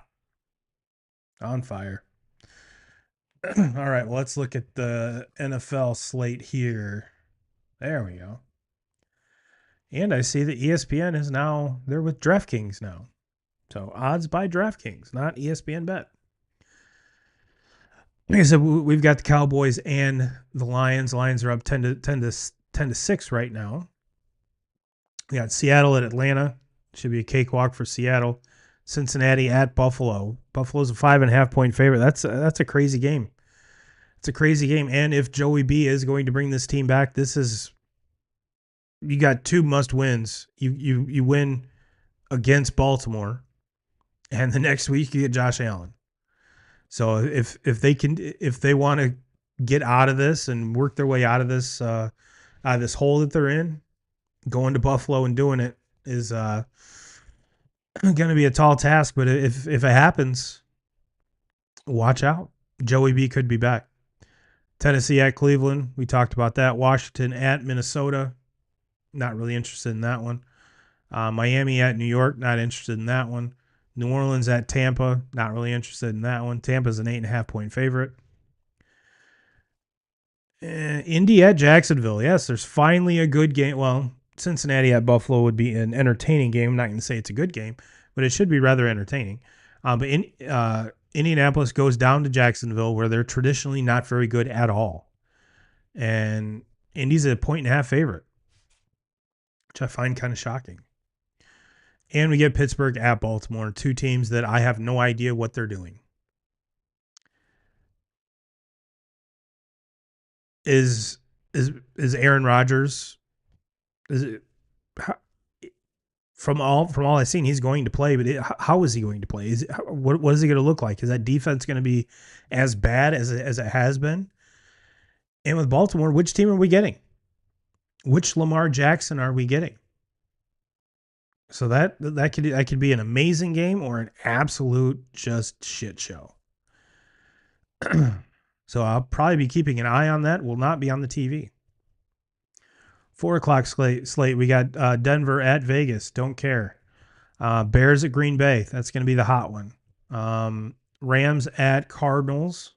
On fire. All right, well, let's look at the NFL slate here. There we go. And I see that ESPN is now, they're with DraftKings now. So odds by DraftKings, not ESPN Bet. Like I said, we've got the Cowboys and the Lions. Lions are up 10 to 6 right now. We got Seattle at Atlanta. Should be a cakewalk for Seattle. Cincinnati at Buffalo. Buffalo's a 5.5 point favorite. That's a crazy game. It's a crazy game. And if Joey B is going to bring this team back, you got 2 must wins. You win against Baltimore, and the next week you get Josh Allen. So if they want to get out of this and work their way out of this hole that they're in, going to Buffalo and doing it is going to be a tall task. But if it happens, watch out. Joey B could be back. Tennessee at Cleveland. We talked about that. Washington at Minnesota. Not really interested in that one. Miami at New York. Not interested in that one. New Orleans at Tampa. Not really interested in that one. Tampa's an 8.5 point favorite. Indy at Jacksonville. Yes, there's finally a good game. Well, Cincinnati at Buffalo would be an entertaining game. I'm not going to say it's a good game, but it should be rather entertaining. But Indianapolis goes down to Jacksonville, where they're traditionally not very good at all. And Indy's a 1.5 favorite, which I find kind of shocking. And we get Pittsburgh at Baltimore, 2 teams that I have no idea what they're doing. Is is Aaron Rodgers? Is it from all I've seen, he's going to play, but how is he going to play? What is he going to look like? Is that defense going to be as bad as it has been? And with Baltimore, which team are we getting? Which Lamar Jackson are we getting? So that could be an amazing game or an absolute just shit show. So I'll probably be keeping an eye on that. Will not be on the TV. 4:00 slate. We got Denver at Vegas. Don't care. Bears at Green Bay. That's going to be the hot one. Rams at Cardinals.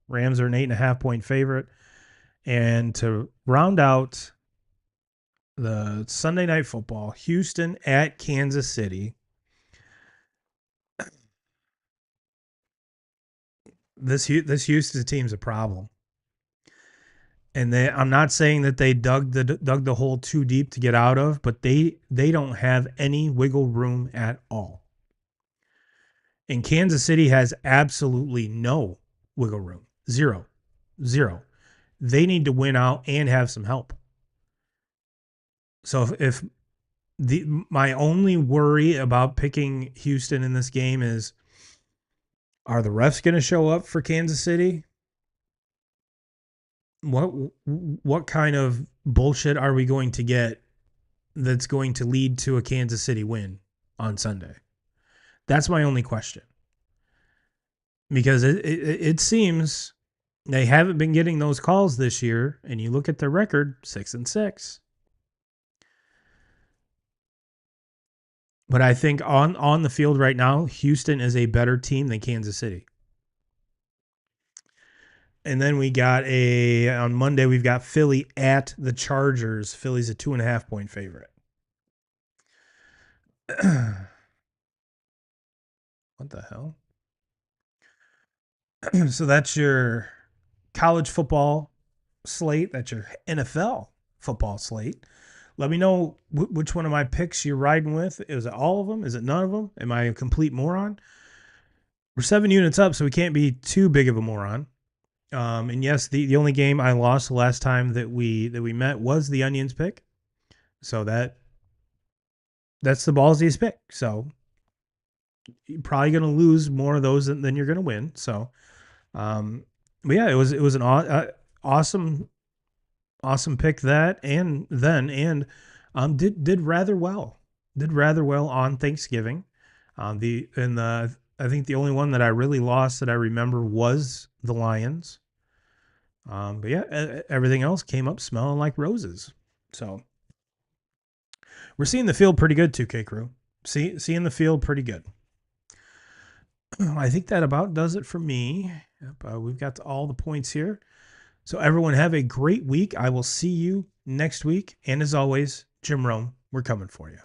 Rams are an 8.5-point favorite. And to round out the Sunday Night Football, Houston at Kansas City. This Houston team's a problem. And I'm not saying that they dug the hole too deep to get out of, but they don't have any wiggle room at all. And Kansas City has absolutely no wiggle room. Zero. They need to win out and have some help. So if my only worry about picking Houston in this game is, are the refs going to show up for Kansas City? What kind of bullshit are we going to get that's going to lead to a Kansas City win on Sunday? That's my only question. Because it seems they haven't been getting those calls this year, and you look at their record, 6-6. But I think on the field right now, Houston is a better team than Kansas City. And then we got on Monday, we've got Philly at the Chargers. Philly's a 2.5-point favorite. What the hell? So that's your college football slate. That's your NFL football slate. Let me know which one of my picks you're riding with. Is it all of them? Is it none of them? Am I a complete moron? We're 7 units up, so we can't be too big of a moron. And yes, the only game I lost the last time that we met was the Onions pick. So that's the ballsiest pick. So you're probably going to lose more of those than you're going to win. So, but yeah, it was an awesome pick that and did rather well. Did rather well on Thanksgiving. I think the only one that I really lost that I remember was the Lions. But yeah, everything else came up smelling like roses. So we're seeing the field pretty good, 2K crew. Seeing the field pretty good. I think that about does it for me. Yep, we've got all the points here. So everyone have a great week. I will see you next week. And as always, Jim Rome, we're coming for you.